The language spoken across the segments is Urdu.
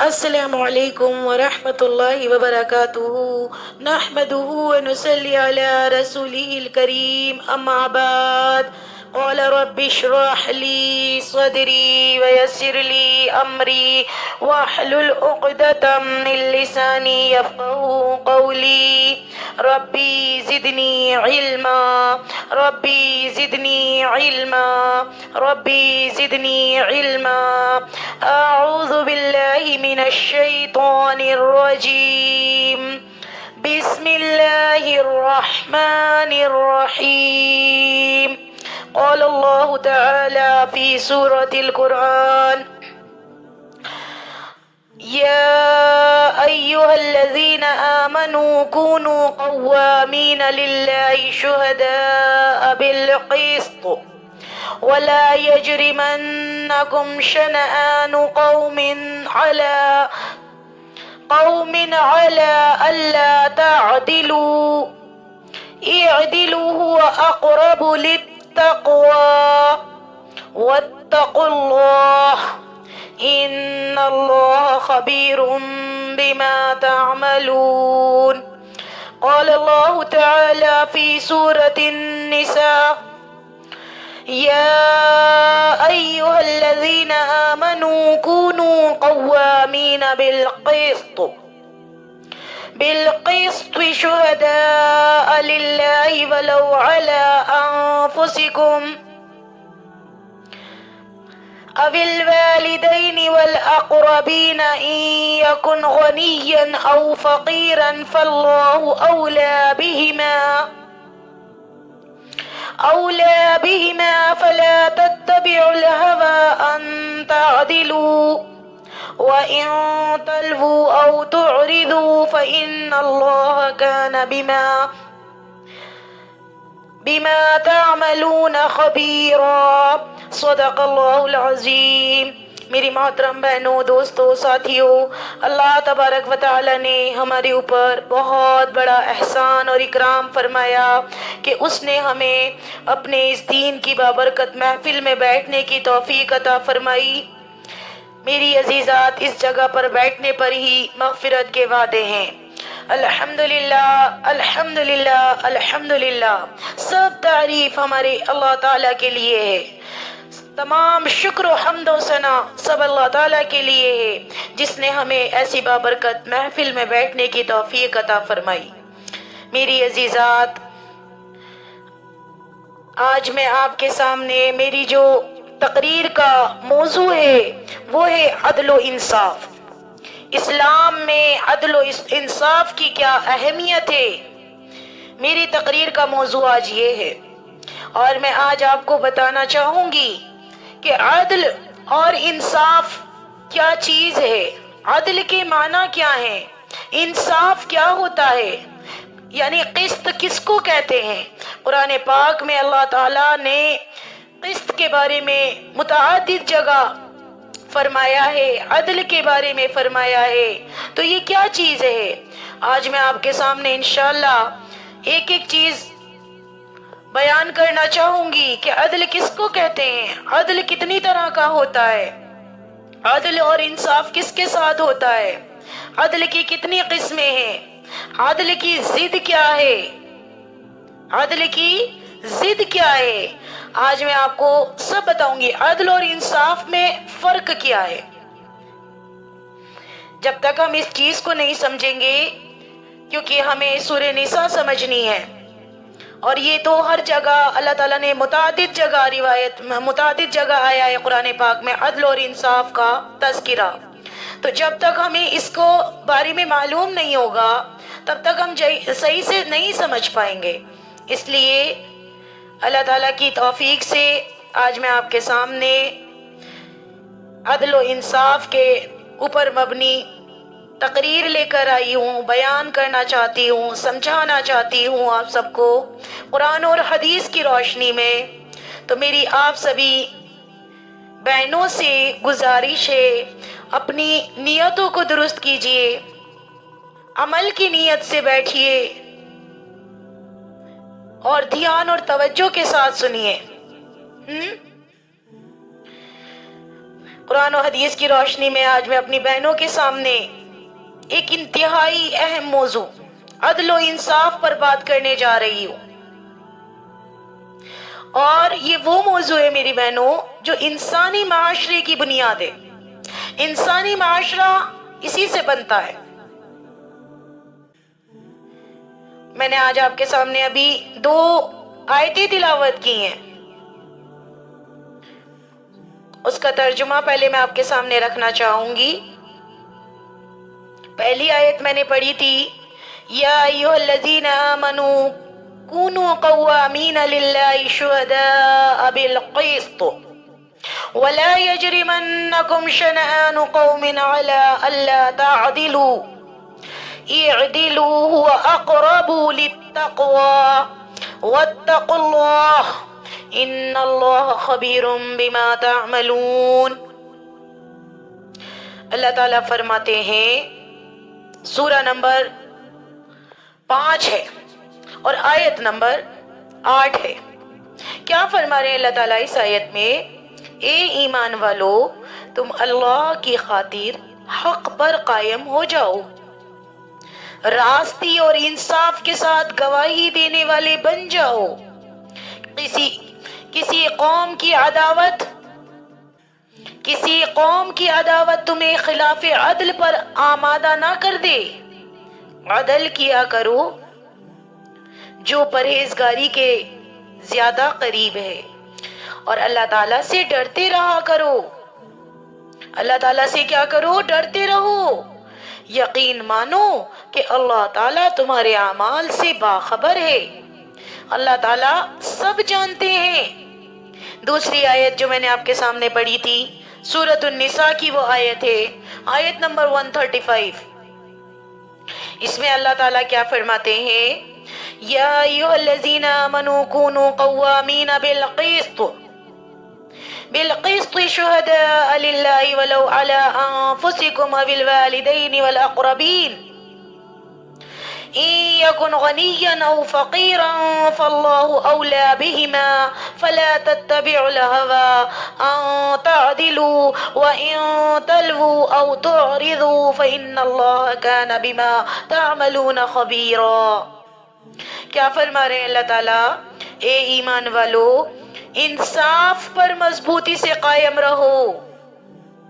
السلام علیکم ورحمۃ اللہ وبرکاتہ نحمده ونصلي على رسوله الكريم اما بعد قال رب اشرح لي صدري ويسر لي امري واحلل عقدة من لساني يفقهوا قولي ربي زدني علما ربي زدني علما ربي زدني علما اعوذ باللہ من الشیطان الرجیم بسم اللہ الرحمن الرحیم قال اللہ تعالی فی سورة القرآن يا أيها الذين آمنوا كونوا قوامين لله شهداء بالقسط ولا يجرمنكم شنآن قوم على ألا تعدلوا اعدلوا هو أقرب للتقوى واتقوا الله إن الله خبير بما تعملون قال الله تعالى في سورة النساء يا أيها الذين آمنوا كونوا قوامين بالقسط شهداء لله ولو على أنفسكم أو الوالدين والأقربين إن يكن غنيا أو فقيرا فالله أولى بهما فلا تتبعوا الهوى أن تعدلوا وإن تلووا أو تعرضوا فإن الله كان بما تعملون خبيرا صدق اللہ العظیم۔ میری محترم بہنوں، دوستوں، ساتھیوں، اللہ تبارک و تعالی نے ہمارے اوپر بہت بڑا احسان اور اکرام فرمایا کہ اس نے ہمیں اپنے اس دین کی بابرکت محفل میں بیٹھنے کی توفیق عطا فرمائی۔ میری عزیزات، اس جگہ پر بیٹھنے پر ہی مغفرت کے وعدے ہیں۔ الحمدللہ الحمدللہ الحمدللہ، سب تعریف ہمارے اللہ تعالیٰ کے لیے ہے، تمام شکر و حمد و ثنا سب اللہ تعالیٰ کے لیے ہے جس نے ہمیں ایسی بابرکت محفل میں بیٹھنے کی توفیق عطا فرمائی۔ میری عزیزات، آج میں آپ کے سامنے میری جو تقریر کا موضوع ہے وہ ہے عدل و انصاف۔ اسلام میں عدل و انصاف کی کیا اہمیت ہے، میری تقریر کا موضوع آج یہ ہے، اور میں آج آپ کو بتانا چاہوں گی کہ عدل اور انصاف کیا چیز ہے، عدل کے معنی کیا ہے، انصاف کیا ہوتا ہے، یعنی قسط کس کو کہتے ہیں۔ قرآن پاک میں اللہ تعالیٰ نے قسط کے بارے میں متعدد جگہ فرمایا ہے، عدل کے بارے میں فرمایا ہے، تو یہ کیا چیز ہے۔ آج میں آپ کے سامنے انشاءاللہ ایک ایک چیز بیان کرنا چاہوں گی کہ عدل کس کو کہتے ہیں، عدل کتنی طرح کا ہوتا ہے، عدل اور انصاف کس کے ساتھ ہوتا ہے، عدل کی کتنی قسمیں ہیں، عدل کی ضد کیا ہے، عدل کی ضد کیا ہے، آج میں آپ کو سب بتاؤں گی۔ عدل اور انصاف میں فرق کیا ہے۔ جب تک ہم اس چیز کو نہیں سمجھیں گے، کیونکہ ہمیں سورہ نساء سمجھنی ہے، اور یہ تو ہر جگہ اللہ تعالیٰ نے متعدد جگہ آیا ہے قرآن پاک میں عدل اور انصاف کا تذکرہ، تو جب تک ہمیں اس کو بارے میں معلوم نہیں ہوگا تب تک ہم صحیح سے نہیں سمجھ پائیں گے۔ اس لیے اللہ تعالیٰ کی توفیق سے آج میں آپ کے سامنے عدل و انصاف کے اوپر مبنی تقریر لے کر آئی ہوں، بیان کرنا چاہتی ہوں، سمجھانا چاہتی ہوں آپ سب کو قرآن اور حدیث کی روشنی میں۔ تو میری آپ سبھی بہنوں سے گزارش ہے، اپنی نیتوں کو درست کیجئے، عمل کی نیت سے بیٹھیے اور دھیان اور توجہ کے ساتھ سنیے۔ قرآن و حدیث کی روشنی میں آج میں اپنی بہنوں کے سامنے ایک انتہائی اہم موضوع عدل و انصاف پر بات کرنے جا رہی ہوں، اور یہ وہ موضوع ہے میری بہنوں جو انسانی معاشرے کی بنیاد ہے۔ انسانی معاشرہ اسی سے بنتا ہے۔ میں نے آج آپ کے سامنے ابھی 2 آیتیں تلاوت کی ہیں، اس کا ترجمہ پہلے میں آپ کے سامنے رکھنا چاہوں گی۔ پہلی آیت میں نے پڑھی تھی، یا ایھا الذین آمنوا کونوا قوامین للہ شہداء بالقسط ولا یجرمنکم شنآن قوم علی الا تعدلوا اعدلوا هو اقرب للتقوى واتقوا اللہ ان اللہ خبیر بما تعملون۔ اللہ تعالیٰ فرماتے ہیں، سورہ نمبر 5 ہے اور آیت نمبر 8 ہے۔ کیا فرما رہے ہیں اللہ تعالیٰ اس آیت میں؟ اے ایمان والو، تم اللہ کی خاطر حق پر قائم ہو جاؤ، راستی اور انصاف کے ساتھ گواہی دینے والے بن جاؤ، کسی قوم کی عداوت تمہیں خلاف عدل پر آمادہ نہ کر دے۔ عدل کیا کرو جو پرہیزگاری کے زیادہ قریب ہے، اور اللہ تعالیٰ سے ڈرتے رہا کرو۔ اللہ تعالیٰ سے کیا کرو؟ ڈرتے رہو۔ یقین مانو کہ اللہ تعالیٰ تمہارے اعمال سے باخبر ہے، اللہ تعالیٰ سب جانتے ہیں۔ دوسری آیت جو میں نے آپ کے سامنے پڑھی تھی، سورۃ النساء کی وہ آیت ہے، آیت نمبر 135۔ اس میں اللہ تعالیٰ کیا فرماتے ہیں؟ یا ایھا الذین آمنوا کونوا قوامین بالقسط شہداء للہ ولو علی انفسکم او الوالدین والاقربین ان یکن غنیا او فقیرا فاللہ اولی بہما فلا تتبعوا الہوی ان تعدلوا وان تلووا او تعرضوا فإن اللہ کان بما تعملون خبیرا۔ کیا فرما رہے ہیں اللہ تعالیٰ؟ اے ایمان والو، انصاف پر مضبوطی سے قائم رہو۔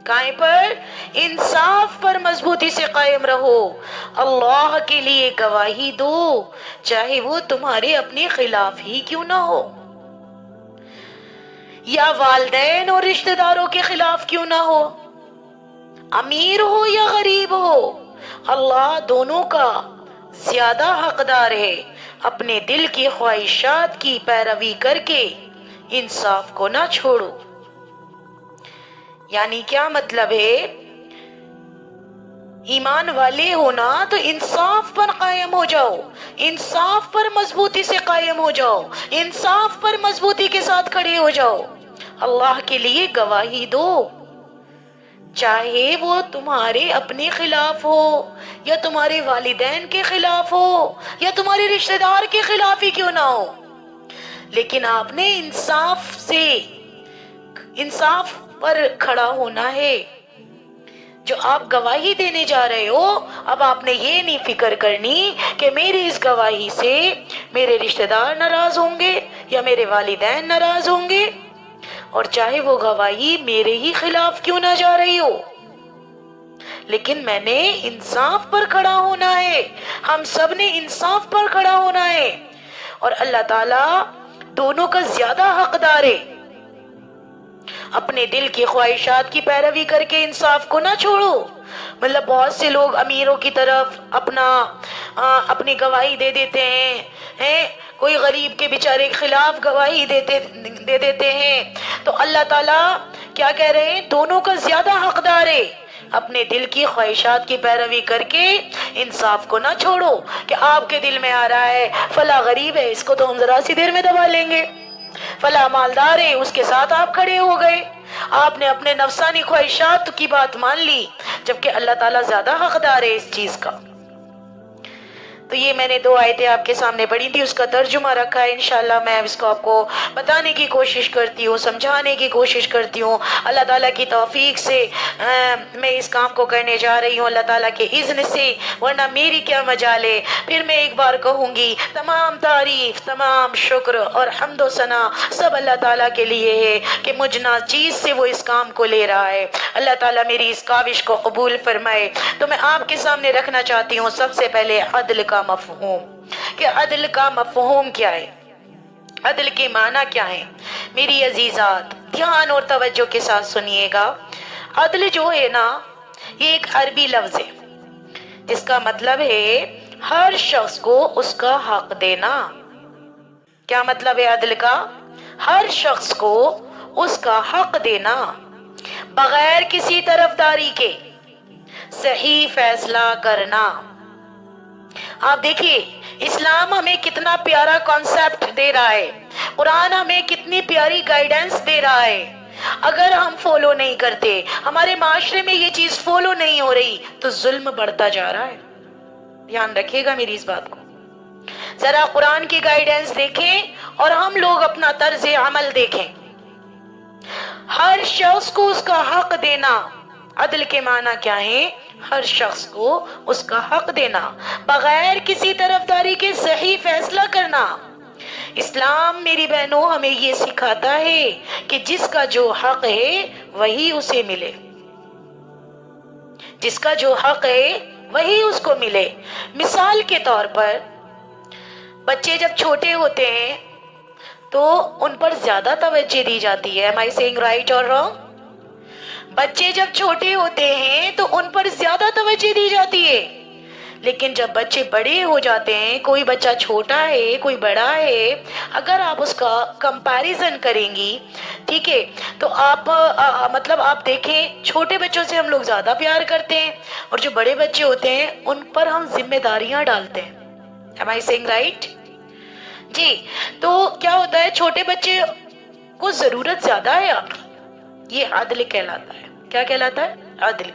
کائیں پر؟ انصاف پر مضبوطی سے قائم رہو۔ اللہ کے لیے گواہی دو، چاہے وہ تمہارے اپنے خلاف ہی کیوں نہ ہو، یا والدین اور رشتہ داروں کے خلاف کیوں نہ ہو، امیر ہو یا غریب ہو، اللہ دونوں کا زیادہ حقدار ہے۔ اپنے دل کی خواہشات کی پیروی کر کے انصاف کو نہ چھوڑو۔ یعنی کیا مطلب ہے؟ ایمان والے ہونا تو انصاف پر قائم ہو جاؤ، انصاف پر مضبوطی سے قائم ہو جاؤ، انصاف پر مضبوطی کے ساتھ کھڑے ہو جاؤ، اللہ کے لیے گواہی دو، چاہے وہ تمہارے اپنے خلاف ہو یا تمہارے والدین کے خلاف ہو یا تمہارے رشتہ دار کے خلاف ہی کیوں نہ ہو، لیکن آپ نے انصاف پر کھڑا ہونا ہے۔ جو آپ گواہی دینے جا رہے ہو، اب آپ نے یہ نہیں فکر کرنی کہ میری اس گواہی سے میرے رشتہ دار ناراض ہوں گے یا میرے والدین ناراض ہوں گے، اور چاہے وہ گواہی میرے ہی خلاف کیوں نہ جا رہی ہو، لیکن میں نے انصاف پر کھڑا ہونا ہے، ہم سب نے انصاف پر کھڑا ہونا ہے، اور اللہ تعالیٰ دونوں کا زیادہ حقدار ہے۔ اپنے دل کی خواہشات کی پیروی کر کے انصاف کو نہ چھوڑو۔ مطلب بہت سے لوگ امیروں کی طرف اپنی گواہی دے دیتے ہیں، کوئی غریب کے بیچارے کے خلاف گواہی دے دیتے ہیں، تو اللہ تعالیٰ کیا کہہ رہے ہیں؟ دونوں کا زیادہ حقدار ہے۔ اپنے دل کی خواہشات کی پیروی کر کے انصاف کو نہ چھوڑو کہ آپ کے دل میں آ رہا ہے فلاں غریب ہے، اس کو تو ہم ذرا سی دیر میں دبا لیں گے، فلاں مالدار ہے، اس کے ساتھ آپ کھڑے ہو گئے، آپ نے اپنے نفسانی خواہشات کی بات مان لی، جبکہ اللہ تعالیٰ زیادہ حقدار ہے اس چیز کا۔ تو یہ میں نے 2 آیتیں آپ کے سامنے پڑھی تھی، اس کا ترجمہ رکھا ہے، انشاءاللہ میں اس کو آپ کو بتانے کی کوشش کرتی ہوں، سمجھانے کی کوشش کرتی ہوں۔ اللہ تعالیٰ کی توفیق سے میں اس کام کو کرنے جا رہی ہوں، اللہ تعالیٰ کے اذن سے، ورنہ میری کیا مجال ہے۔ پھر میں ایک بار کہوں گی، تمام تعریف، تمام شکر اور حمد و ثنا سب اللہ تعالیٰ کے لیے ہے کہ مجھ ناچیز سے وہ اس کام کو لے رہا ہے۔ اللہ تعالیٰ میری اس کاوش کو قبول فرمائے۔ تو میں آپ کے سامنے رکھنا چاہتی ہوں سب سے پہلے عدل کا مفہوم، کہ عدل کا مفہوم کیا ہے، عدل کے معنی کیا ہے۔ میری عزیزات دھیان اور توجہ کے ساتھ سنیے گا۔ عدل جو ہے نا، یہ ایک عربی لفظ ہے جس کا مطلب ہے ہر شخص کو اس کا حق دینا۔ کیا مطلب ہے عدل کا؟ ہر شخص کو اس کا حق دینا، بغیر کسی طرفداری کے صحیح فیصلہ کرنا۔ آپ دیکھیے اسلام ہمیں کتنا پیارا کانسیپٹ دے رہا ہے، قرآن ہمیں کتنی پیاری گائیڈنس دے رہا ہے۔ اگر ہم فالو نہیں کرتے، ہمارے معاشرے میں یہ چیز فالو نہیں ہو رہی، تو ظلم بڑھتا جا رہا ہے۔ دھیان رکھیے گا میری اس بات کو، ذرا قرآن کی گائیڈنس دیکھیں اور ہم لوگ اپنا طرز عمل دیکھیں۔ ہر شخص کو اس کا حق دینا، عدل کے معنی کیا ہے؟ ہر شخص کو اس کا حق دینا، بغیر کسی طرفداری کے صحیح فیصلہ کرنا۔ اسلام میری بہنوں ہمیں یہ سکھاتا ہے کہ جس کا جو حق ہے وہی اسے ملے، جس کا جو حق ہے وہی اس کو ملے۔ مثال کے طور پر بچے جب چھوٹے ہوتے ہیں تو ان پر زیادہ توجہ دی جاتی ہے۔ Am I saying right or wrong؟ بچے جب چھوٹے ہوتے ہیں تو ان پر زیادہ توجہ دی جاتی ہے، لیکن جب بچے بڑے ہو جاتے ہیں، کوئی بچہ چھوٹا ہے کوئی بڑا ہے، اگر آپ اس کا کمپیریزن کریں گی، ٹھیک ہے، تو آپ مطلب آپ دیکھیں چھوٹے بچوں سے ہم لوگ زیادہ پیار کرتے ہیں، اور جو بڑے بچے ہوتے ہیں ان پر ہم ذمہ داریاں ڈالتے ہیں۔ Am I saying right؟ جی، تو کیا ہوتا ہے، چھوٹے بچے کو ضرورت زیادہ ہے آپ، یہ عدل کہلاتا ہے۔ کیا کہلاتا ہے؟ عدل۔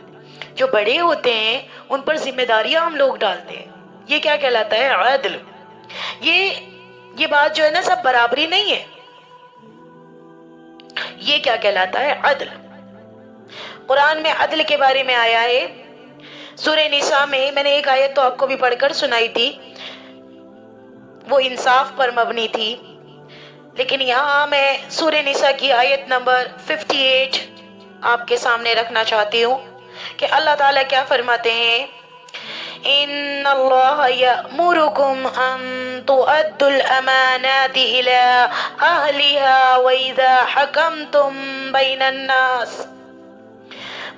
جو بڑے ہوتے ہیں ان پر ذمہ داریاں ہم لوگ ڈالتے ہیں، یہ کیا کہلاتا ہے؟ عدل۔ یہ بات جو ہے نا سب برابری نہیں ہے، یہ کیا کہلاتا ہے؟ عدل۔ قرآن میں عدل کے بارے میں آیا ہے سورہ نساء میں، میں نے ایک آیت تو آپ کو بھی پڑھ کر سنائی تھی، وہ انصاف پر مبنی تھی، لیکن یہاں میں سورہ نساء کی آیت نمبر 58 آپ کے سامنے رکھنا چاہتی ہوں کہ اللہ تعالیٰ کیا فرماتے ہیں، ان اللہ یأمرکم ان تؤدوا الامانات الى اہلها واذا حکمتم بین الناس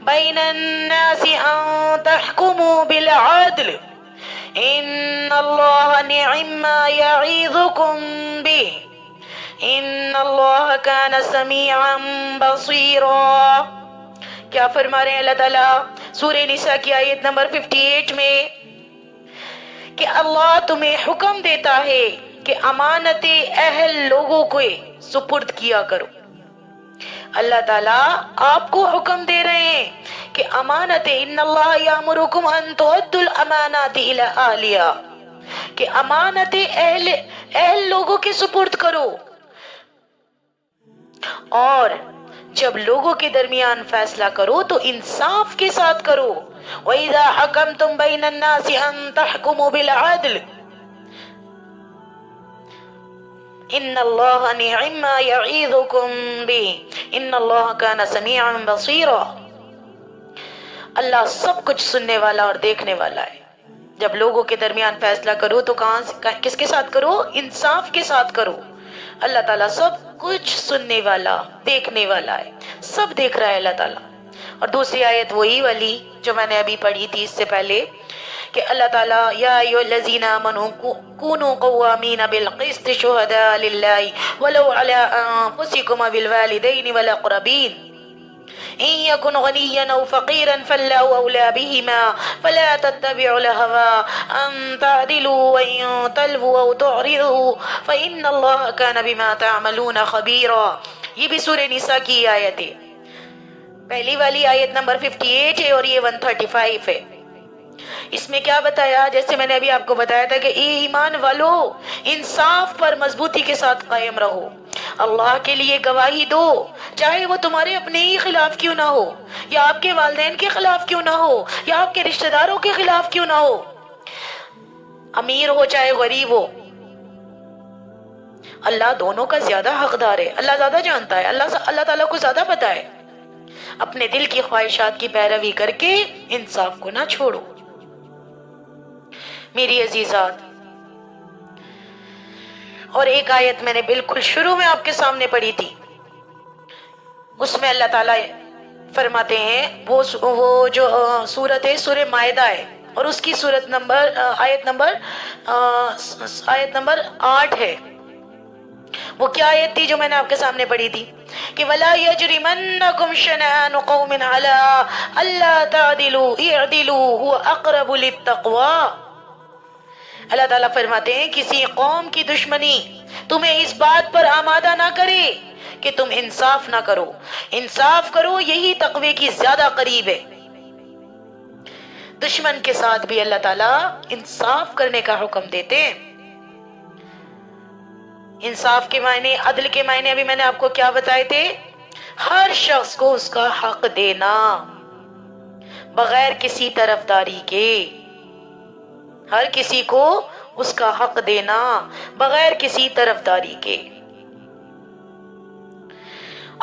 ان تحکموا بالعدل ان اللہ نعم ما یعظکم به ان اللہ کان سمیعا بصیرا۔ کیا فرما رہے ہیں اللہ تعالیٰ سورہ نساء کی آیت نمبر 58 میں کہ اللہ تمہیں حکم دیتا ہے کہ امانت اہل لوگوں کو سپرد کیا کرو۔ اللہ تعالیٰ آپ کو حکم دے رہے ہیں کہ امانت، ان اللہ یامرکم ان تؤدوا الامانات الی اہلہا، کہ امانت اہل لوگوں کے سپرد کرو، اور جب لوگوں کے درمیان فیصلہ کرو تو انصاف کے ساتھ کرو۔ وَإِذَا حَكَمْتُمْ بَيْنَ النَّاسِ أَن تَحْكُمُوا بِالْعَدْلِ إِنَّ اللَّهَ نِعِمَّ مَا يَعِظُكُمْ بِهِ إِنَّ اللَّهَ كَانَ سَمِيعًا بَصِيرًا۔ اللہ سب کچھ سننے والا اور دیکھنے والا ہے۔ جب لوگوں کے درمیان فیصلہ کرو تو کس کے ساتھ کرو؟ انصاف کے ساتھ کرو۔ اللہ تعالیٰ سب کچھ سننے والا دیکھنے والا ہے، سب دیکھ رہا ہے اللہ تعالیٰ۔ اور دوسری آیت وہی والی جو میں نے ابھی پڑھی تھی اس سے پہلے کہ اللہ تعالیٰ یا ایھا الذین آمنوا کونوا قوامین بالقسط شہداء للہ ولو علی انفسکم بالوالدین والاقربین ان یکن غنیا او فقیرا فاللہ اولی بہما فلا تتبعوا الہوى ان تعدلوا وان تلووا او تعرضوا فان اللہ کان بما تعملون خبیرا۔ یہ بھی سورہ نساء کی آیت ہے، پہلی والی آیت نمبر 58 ہے اور یہ 135 ہے اس میں کیا بتایا؟ جیسے میں نے ابھی آپ کو بتایا تھا کہ اے ایمان والو، انصاف پر مضبوطی کے ساتھ قائم رہو، اللہ کے لیے گواہی دو، چاہے وہ تمہارے اپنے ہی خلاف کیوں نہ ہو، یا آپ کے والدین کے خلاف کیوں نہ ہو، یا آپ کے رشتہ داروں کے خلاف کیوں نہ ہو، امیر ہو چاہے غریب ہو، اللہ دونوں کا زیادہ حقدار ہے، اللہ زیادہ جانتا ہے، اللہ تعالیٰ کو زیادہ پتا ہے۔ اپنے دل کی خواہشات کی پیروی کر کے انصاف کو نہ چھوڑو۔ میری عزیزات، اور ایک آیت میں نے بالکل شروع میں آپ کے سامنے پڑھی تھی، اس میں اللہ تعالیٰ فرماتے ہیں، وہ جو سورت ہے سورہ مائدہ ہے، اور اس کی آیت نمبر 8 ہے۔ وہ کیا آیت تھی جو میں نے آپ کے سامنے پڑھی تھی کہ وَلَا يَجْرِمَنَّكُمْ شَنَآنُ قَوْمٍ عَلَىٰ أَلَّا تَعْدِلُوا اعْدِلُوا هُوَ أَقْرَبُ لِلتَّقْوَىٰ۔ اللہ تعالیٰ فرماتے ہیں کسی قوم کی دشمنی تمہیں اس بات پر آمادہ نہ کرے کہ تم انصاف نہ کرو، انصاف کرو، یہی تقوی کی زیادہ قریب ہے۔ دشمن کے ساتھ بھی اللہ تعالیٰ انصاف کرنے کا حکم دیتے ہیں۔ انصاف کے معنی، عدل کے معنی ابھی میں نے آپ کو کیا بتائے تھے؟ ہر شخص کو اس کا حق دینا بغیر کسی طرفداری کے، ہر کسی کو اس کا حق دینا بغیر کسی طرفداری کے۔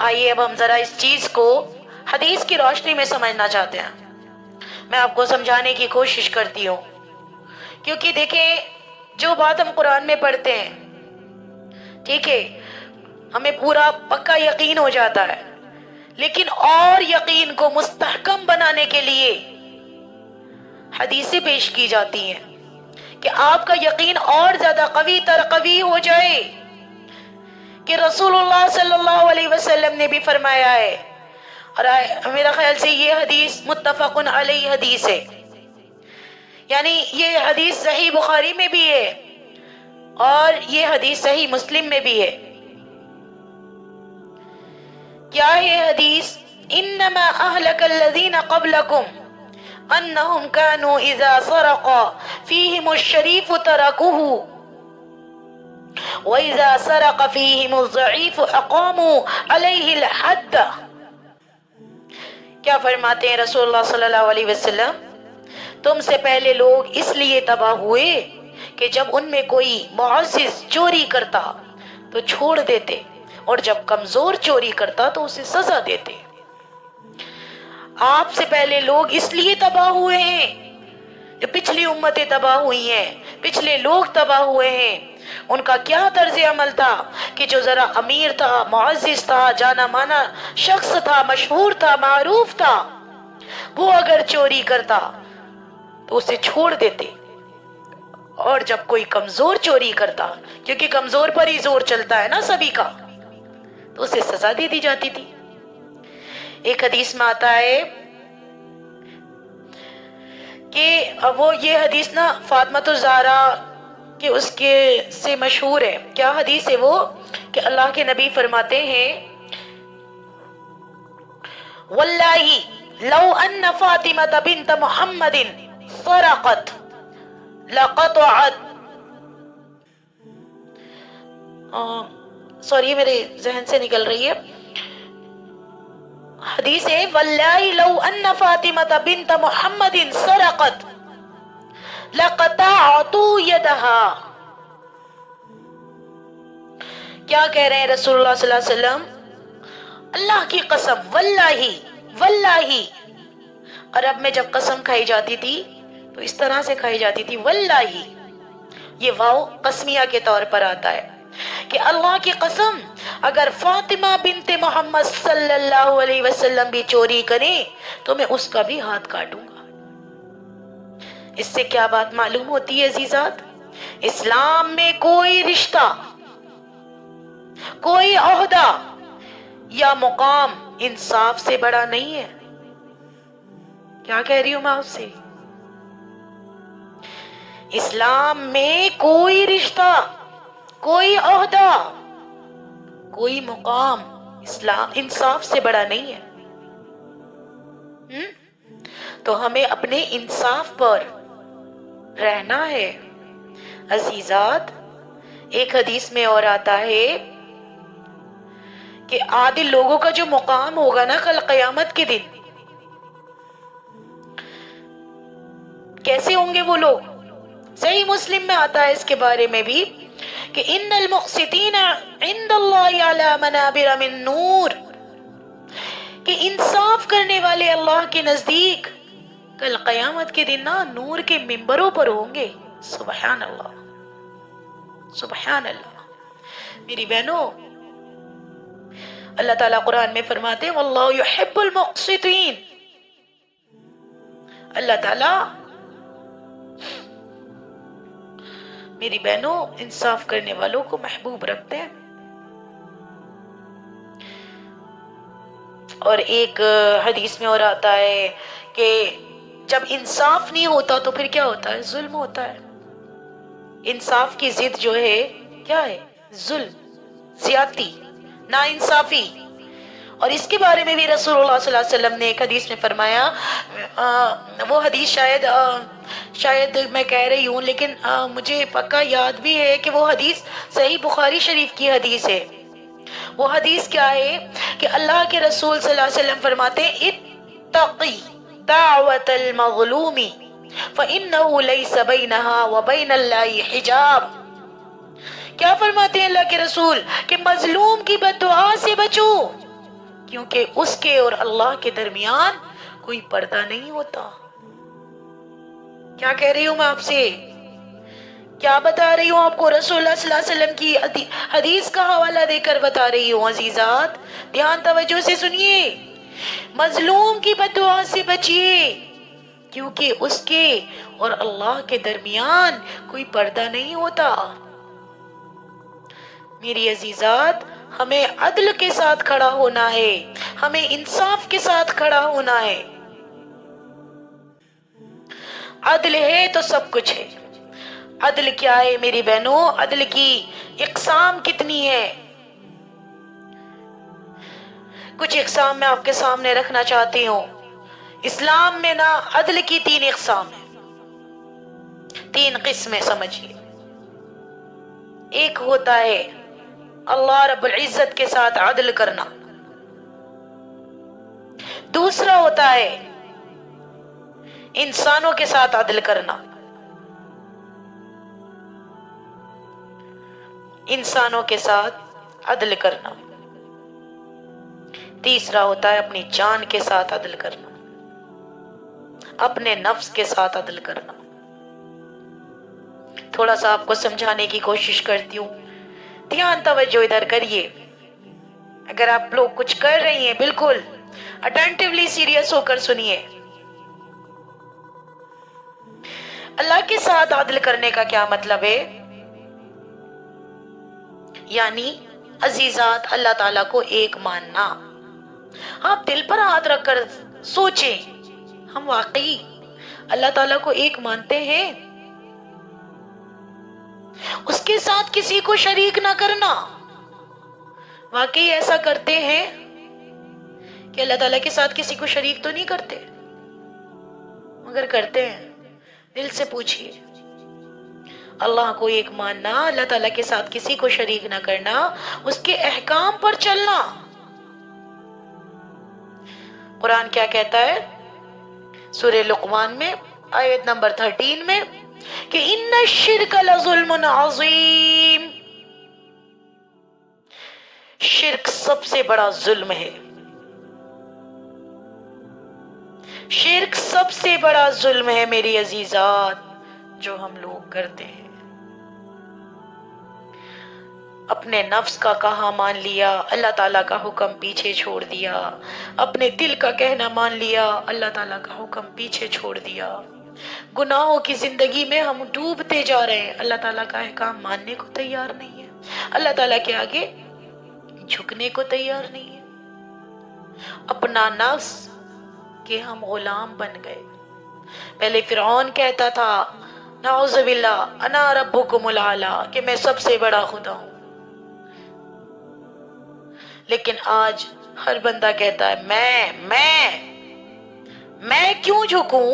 آئیے اب ہم ذرا اس چیز کو حدیث کی روشنی میں سمجھنا چاہتے ہیں۔ میں آپ کو سمجھانے کی کوشش کرتی ہوں، کیونکہ دیکھیں جو بات ہم قرآن میں پڑھتے ہیں، ٹھیک ہے، ہمیں پورا پکا یقین ہو جاتا ہے، لیکن اور یقین کو مستحکم بنانے کے لیے حدیثیں پیش کی جاتی ہیں کہ آپ کا یقین اور زیادہ قوی ہو جائے، کہ رسول اللہ صلی اللہ علیہ وسلم نے بھی فرمایا ہے، اور میرا خیال سے یہ حدیث متفق علیہ حدیث ہے، یعنی یہ حدیث صحیح بخاری میں بھی ہے اور یہ حدیث صحیح مسلم میں بھی ہے۔ کیا ہے حدیث؟ انما اہلک الذین قبلکم انہم کانوا اذا سرق فیہم الشریف ترکوہ وَإِذَا سَرَقَ فِيهِمُ الضَّعِيفُ أَقَامُوا عَلَيْهِ الْحَدَّ۔ کیا فرماتے ہیں رسول اللہ صلی اللہ علیہ وسلم؟ تم سے پہلے لوگ اس لیے تباہ ہوئے کہ جب ان میں کوئی معزز چوری کرتا تو چھوڑ دیتے، اور جب کمزور چوری کرتا تو اسے سزا دیتے۔ آپ سے پہلے لوگ اس لیے تباہ ہوئے ہیں، جو پچھلی امتیں تباہ ہوئی ہیں، پچھلے لوگ تباہ ہوئے ہیں، ان کا کیا طرز عمل تھا کہ جو ذرا امیر تھا، معزز تھا، جانا مانا شخص تھا، مشہور تھا، معروف تھا، وہ اگر چوری کرتا تو اسے چھوڑ دیتے، اور جب کوئی کمزور چوری کرتا، کیونکہ کمزور پر ہی زور چلتا ہے نا سبھی کا، تو اسے سزا دے دی جاتی تھی۔ ایک حدیث میں آتا ہے کہ وہ یہ حدیث نا فاطمۃ الزہرا کہ اس کے سے مشہور ہے۔ کیا حدیث ہے وہ؟ کہ اللہ کے نبی فرماتے ہیں واللہ لو ان فاطمہ بنت محمد سرقت لقطعت، سوری میرے ذہن سے نکل رہی ہے، حدیث ہے واللہ لو ان فاطمہ بنت محمد سرقت لقطعت یدها۔ کیا کہہ رہے ہیں رسول اللہ صلی اللہ علیہ وسلم؟ اللہ کی قسم، واللہ، عرب میں جب قسم کھائی جاتی تھی تو اس طرح سے کھائی جاتی تھی، واللہ، یہ واو قسمیہ کے طور پر آتا ہے کہ اللہ کی قسم اگر فاطمہ بنت محمد صلی اللہ علیہ وسلم بھی چوری کرے تو میں اس کا بھی ہاتھ کاٹوں گا۔ اس سے کیا بات معلوم ہوتی ہے عزیزات؟ اسلام میں کوئی رشتہ، کوئی عہدہ یا مقام انصاف سے بڑا نہیں ہے۔ کیا کہہ رہی ہوں میں آپ سے؟ اسلام میں کوئی رشتہ، کوئی عہدہ، کوئی مقام اسلام انصاف سے بڑا نہیں ہے۔ تو ہمیں اپنے انصاف پر رہنا ہے۔ عزیزات، ایک حدیث میں اور آتا ہے کہ عادل لوگوں کا جو مقام ہوگا نا کل قیامت کے دن، کیسے ہوں گے وہ لوگ؟ صحیح مسلم میں آتا ہے اس کے بارے میں بھی کہ ان المقسطین عند اللہ علی منابر من نور، کہ انصاف کرنے والے اللہ کے نزدیک کل قیامت کے دن نا نور کے ممبروں پر ہوں گے۔ سبحان اللہ، سبحان اللہ۔ میری بہنوں، اللہ تعالیٰ قرآن میں فرماتے ہیں واللہ یحب المقسطین، اللہ تعالیٰ میری بہنوں انصاف کرنے والوں کو محبوب رکھتے ہیں۔ اور ایک حدیث میں اور آتا ہے کہ جب انصاف نہیں ہوتا تو پھر کیا ہوتا ہے؟ ظلم ہوتا ہے۔ انصاف کی ضد جو ہے کیا ہے؟ ظلم، زیادتی، ناانصافی۔ اور اس کے بارے میں بھی رسول اللہ صلی اللہ علیہ وسلم نے ایک حدیث میں فرمایا، وہ حدیث شاید میں کہہ رہی ہوں لیکن مجھے پکا یاد بھی ہے کہ وہ حدیث صحیح بخاری شریف کی حدیث ہے۔ وہ حدیث کیا ہے کہ اللہ کے رسول صلی اللہ علیہ وسلم فرماتے ہیں اتقی دعوت المظلوم فإنه ليس بينها وبين الله حجاب۔ کیا فرماتے ہیں اللہ کے رسول کہ مظلوم کی بد دعا سے بچو، کیونکہ اس کے اور اللہ کے درمیان کوئی پردہ نہیں ہوتا۔ کیا کہہ رہی ہوں میں آپ سے؟ کیا بتا رہی ہوں آپ کو؟ رسول اللہ صلی اللہ علیہ وسلم کی حدیث کا حوالہ دے کر بتا رہی ہوں۔ عزیزات، دھیان توجہ سے سنیے، مظلوم کی بد دعا سے بچیے، کیونکہ اس کے اور اللہ کے درمیان کوئی پردہ نہیں ہوتا۔ میری عزیزات، ہمیں عدل کے ساتھ کھڑا ہونا ہے، ہمیں انصاف کے ساتھ کھڑا ہونا ہے۔ عدل ہے تو سب کچھ ہے۔ عدل کیا ہے میری بہنوں؟ عدل کی اقسام کتنی ہے؟ کچھ اقسام میں آپ کے سامنے رکھنا چاہتی ہوں۔ اسلام میں نا عدل کی 3 اقسام ہیں، 3 قسمیں سمجھیے۔ ایک ہوتا ہے اللہ رب العزت کے ساتھ عدل کرنا، دوسرا ہوتا ہے انسانوں کے ساتھ عدل کرنا، انسانوں کے ساتھ عدل کرنا، تیسرا ہوتا ہے اپنی جان کے ساتھ عدل کرنا، اپنے نفس کے ساتھ عدل کرنا۔ تھوڑا سا آپ کو سمجھانے کی کوشش کرتی ہوں، دھیان توجہ ادھر کریے۔ اگر آپ لوگ کچھ کر رہی ہیں بالکل اٹینٹیولی سیریس ہو کر سنیے۔ اللہ کے ساتھ عدل کرنے کا کیا مطلب ہے؟ یعنی عزیزات، اللہ تعالیٰ کو ایک ماننا۔ آپ دل پر ہاتھ رکھ کر سوچیں، ہم واقعی اللہ تعالیٰ کو ایک مانتے ہیں؟ اس کے ساتھ کسی کو شریک نہ کرنا، واقعی ایسا کرتے ہیں کہ اللہ تعالیٰ کے ساتھ کسی کو شریک تو نہیں کرتے؟ مگر کرتے ہیں۔ دل سے پوچھئے، اللہ کو ایک ماننا، اللہ تعالیٰ کے ساتھ کسی کو شریک نہ کرنا، اس کے احکام پر چلنا۔ قرآن کیا کہتا ہے سورہ لقمان میں آیت نمبر 13 میں کہ ان الشرک لظلم عظیم، شرک سب سے بڑا ظلم ہے، شرک سب سے بڑا ظلم ہے میری عزیزات جو ہم لوگ کرتے ہیں۔ اپنے نفس کا کہا مان لیا، اللہ تعالیٰ کا حکم پیچھے چھوڑ دیا، اپنے دل کا کہنا مان لیا، اللہ تعالیٰ کا حکم پیچھے چھوڑ دیا۔ گناہوں کی زندگی میں ہم ڈوبتے جا رہے ہیں، اللہ تعالیٰ کا احکام ماننے کو تیار نہیں ہے، اللہ تعالیٰ کے آگے جھکنے کو تیار نہیں ہے۔ اپنا نفس کہ ہم غلام بن گئے۔ پہلے فرعون کہتا تھا نعوذ باللہ انا ربکم الاعلی، کہ میں سب سے بڑا خدا ہوں، لیکن آج ہر بندہ کہتا ہے میں کیوں جھکوں؟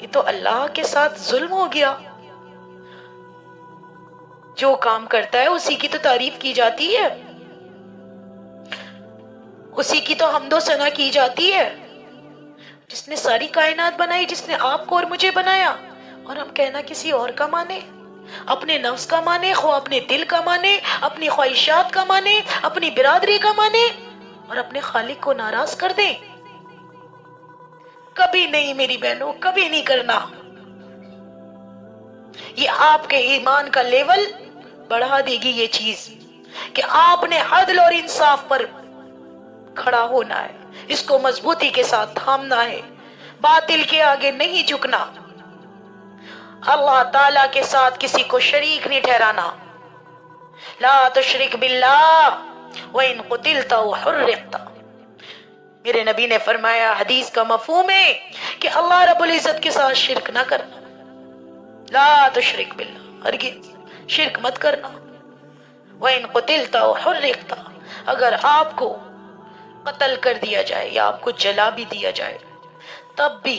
یہ تو اللہ کے ساتھ ظلم ہو گیا. جو کام کرتا ہے اسی کی تو تعریف کی جاتی ہے, اسی کی تو حمد و ثنا کی جاتی ہے, جس نے ساری کائنات بنائی, جس نے آپ کو اور مجھے بنایا. اور ہم کہنا کسی اور کا مانے, اپنے نفس کا مانے, خواہ اپنے دل کا مانے, اپنی خواہشات کا مانے, اپنی برادری کا مانے, اور اپنے خالق کو ناراض کر دیں. کبھی نہیں میری بہنوں, کبھی نہیں کرنا. یہ آپ کے ایمان کا لیول بڑھا دے گی یہ چیز کہ آپ نے عدل اور انصاف پر کھڑا ہونا ہے, اس کو مضبوطی کے ساتھ تھامنا ہے, باطل کے آگے نہیں جھکنا, اللہ تعالی کے ساتھ کسی کو شریک نہیں ٹھہرانا. لا تشرک باللہ وَإِن قُتِلْتَ وَحُرِّقْتَ. میرے نبی نے فرمایا, حدیث کا مفہوم ہے کہ اللہ رب العزت کے ساتھ شرک نہ کرنا. لا تشرک باللہ, ہرگز شرک مت کرنا. وَإِن قُتِلْتَ وَحُرِّقْتَ, اگر آپ کو قتل کر دیا جائے یا آپ کو جلا بھی دیا جائے تب بھی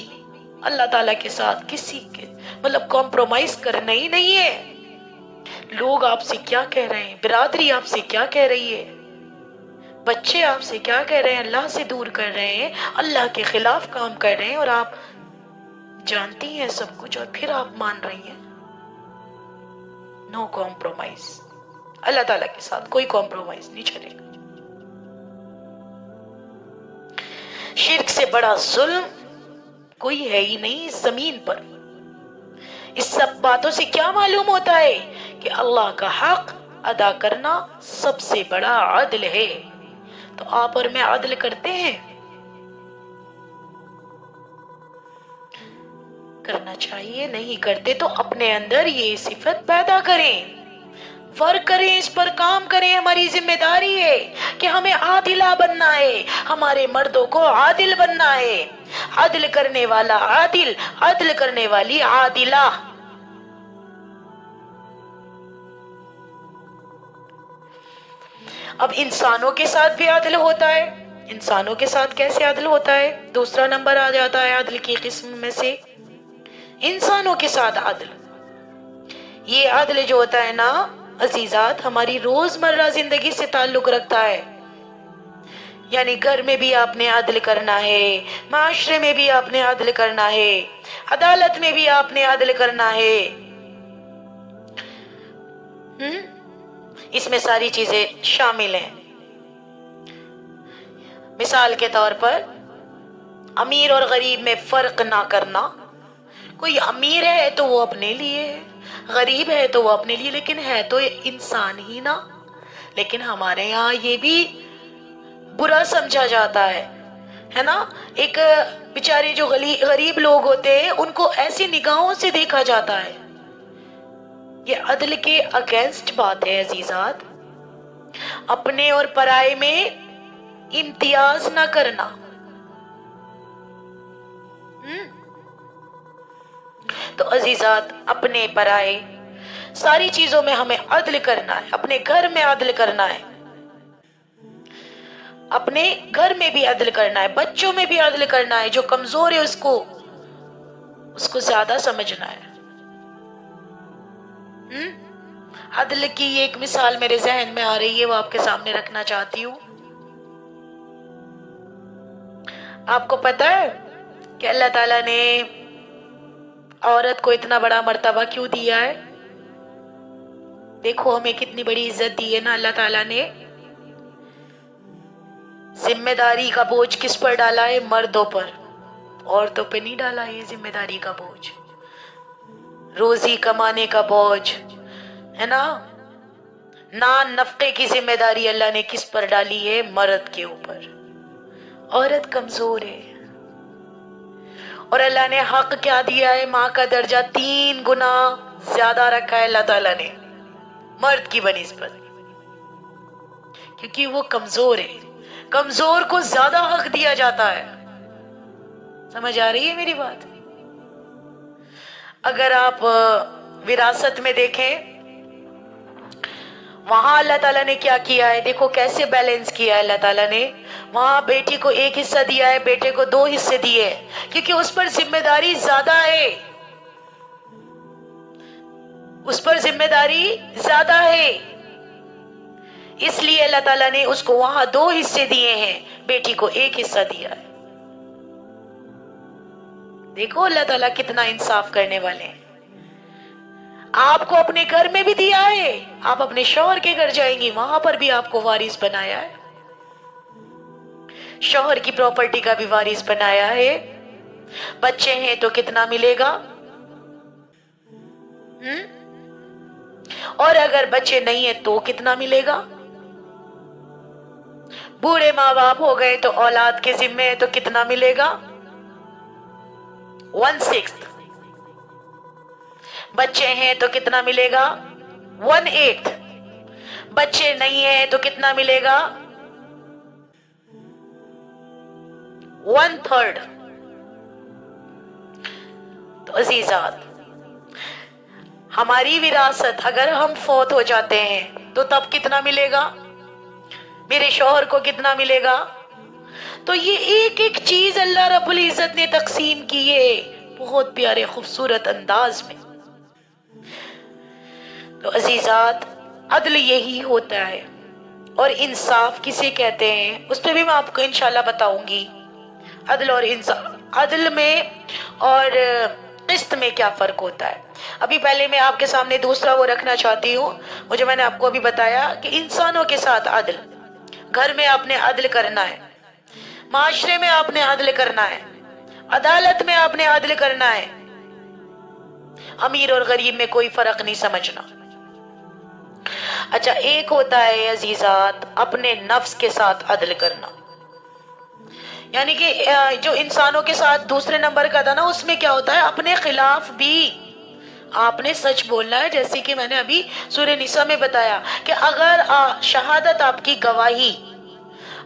اللہ تعالیٰ کے ساتھ کسی کے مطلب کمپرومائز کرنا ہی نہیں ہے. لوگ آپ سے کیا کہہ رہے ہیں, برادری آپ سے کیا کہہ رہی ہے, بچے آپ سے کیا کہہ رہے ہیں, اللہ سے دور کر رہے ہیں, اللہ کے خلاف کام کر رہے ہیں, اور آپ جانتی ہیں سب کچھ, اور پھر آپ مان رہی ہیں. نو کمپرومائز. اللہ تعالیٰ کے ساتھ کوئی کمپرومائز نہیں چلے گا. شرک سے بڑا ظلم کوئی ہے ہی نہیں اس زمین پر. اس سب باتوں سے کیا معلوم ہوتا ہے کہ اللہ کا حق ادا کرنا سب سے بڑا عدل ہے. تو آپ اور میں عدل کرتے ہیں؟ کرنا چاہیے. نہیں کرتے تو اپنے اندر یہ صفت پیدا کریں, فرق کریں, اس پر کام کریں. ہماری ذمہ داری ہے کہ ہمیں عادلہ بننا ہے, ہمارے مردوں کو عادل بننا ہے. عدل کرنے والا عادل, عدل کرنے والی عادلہ. اب انسانوں کے ساتھ بھی عدل ہوتا ہے. انسانوں کے ساتھ کیسے عدل ہوتا ہے؟ دوسرا نمبر آ جاتا ہے عدل کی قسم میں سے انسانوں کے ساتھ عدل. یہ عدل جو ہوتا ہے نا عزیزات, ہماری روزمرہ زندگی سے تعلق رکھتا ہے. یعنی گھر میں بھی آپ نے عدل کرنا ہے, معاشرے میں بھی آپ نے عدل کرنا ہے, عدالت میں بھی آپ نے عدل کرنا ہے. اس میں ساری چیزیں شامل ہیں. مثال کے طور پر امیر اور غریب میں فرق نہ کرنا. کوئی امیر ہے تو وہ اپنے لیے ہے, غریب ہے تو وہ اپنے لیے, لیکن ہے تو انسان ہی نا. لیکن ہمارے یہاں یہ بھی برا سمجھا جاتا ہے نا. ایک بیچارے جو غریب لوگ ہوتے ہیں ان کو ایسی نگاہوں سے دیکھا جاتا ہے. یہ عدل کے اگینسٹ بات ہے عزیزات. اپنے اور پرائے میں امتیاز نہ کرنا. تو عزیزات, اپنے پرائے ساری چیزوں میں ہمیں عدل کرنا ہے. اپنے گھر میں عدل کرنا ہے, اپنے گھر میں بھی عدل کرنا ہے, بچوں میں بھی عدل کرنا ہے. جو کمزور ہے اس کو زیادہ سمجھنا ہے. عدل کی ایک مثال میرے ذہن میں آ رہی ہے, وہ آپ کے سامنے رکھنا چاہتی ہوں. آپ کو پتا ہے کہ اللہ تعالیٰ نے عورت کو اتنا بڑا مرتبہ کیوں دیا ہے؟ دیکھو ہمیں کتنی بڑی عزت دی ہے نا اللہ تعالیٰ نے. ذمہ داری کا بوجھ کس پر ڈالا ہے؟ مردوں پر. عورتوں پہ نہیں ڈالا یہ ذمہ داری کا بوجھ. روزی کمانے کا بوجھ ہے نا, نان نفقے کی ذمہ داری اللہ نے کس پر ڈالی ہے؟ مرد کے اوپر. عورت کمزور ہے, اور اللہ نے حق کیا دیا ہے؟ ماں کا درجہ 3 گنا زیادہ رکھا ہے اللہ تعالیٰ نے مرد کی بنسبت, کیونکہ وہ کمزور ہے. کمزور کو زیادہ حق دیا جاتا ہے. سمجھ آ رہی ہے میری بات؟ اگر آپ وراثت میں دیکھیں, وہاں اللہ تعالیٰ نے کیا کیا ہے، دیکھو کیسے بیلنس کیا ہے اللہ تعالیٰ نے. وہاں بیٹی کو ایک حصہ دیا ہے، بیٹے کو 2 حصے دیے ہیں، کیونکہ اس پر ذمہ داری زیادہ ہے، اس پر ذمہ داری زیادہ ہے، اس لیے اللہ تعالیٰ نے اس کو وہاں 2 حصے دیے ہیں، بیٹی کو 1 حصہ دیا ہے. دیکھو اللہ تعالیٰ کتنا انصاف کرنے والے ہیں. آپ کو اپنے گھر میں بھی دیا ہے، آپ اپنے شوہر کے گھر جائیں گی وہاں پر بھی آپ کو وارث بنایا ہے، شوہر کی پراپرٹی کا بھی وارث بنایا ہے. بچے ہیں تو کتنا ملے گا، اور اگر بچے نہیں ہیں تو کتنا ملے گا. بوڑھے ماں باپ ہو گئے تو اولاد کے ذمے ہے تو کتنا ملے گا، 1/6. بچے ہیں تو کتنا ملے گا، 1/8. بچے نہیں ہیں تو کتنا ملے گا، 1/3. تو عزیزات، ہماری وراثت اگر ہم فوت ہو جاتے ہیں تو تب کتنا ملے گا، میرے شوہر کو کتنا ملے گا. تو یہ ایک ایک چیز اللہ رب العزت نے تقسیم کی ہے بہت پیارے خوبصورت انداز میں. تو عزیزات، عدل یہی ہوتا ہے. اور انصاف کسے کہتے ہیں اس پہ بھی میں آپ کو انشاءاللہ بتاؤں گی. عدل اور انصاف، عدل میں اور قسط میں کیا فرق ہوتا ہے. ابھی پہلے میں آپ کے سامنے دوسرا وہ رکھنا چاہتی ہوں، مجھے میں نے آپ کو ابھی بتایا کہ انسانوں کے ساتھ عدل، گھر میں آپ نے عدل کرنا ہے، معاشرے میں آپ نے عدل کرنا ہے، عدالت میں آپ نے عدل کرنا ہے، امیر اور غریب میں کوئی فرق نہیں سمجھنا. اچھا، ایک ہوتا ہے عزیزات اپنے نفس کے ساتھ عدل کرنا، یعنی کہ جو انسانوں کے ساتھ دوسرے نمبر کا تھا نا، اس میں کیا ہوتا ہے اپنے خلاف بھی آپ نے سچ بولنا ہے. جیسے کہ میں نے ابھی سورہ نساء میں بتایا کہ اگر شہادت آپ کی گواہی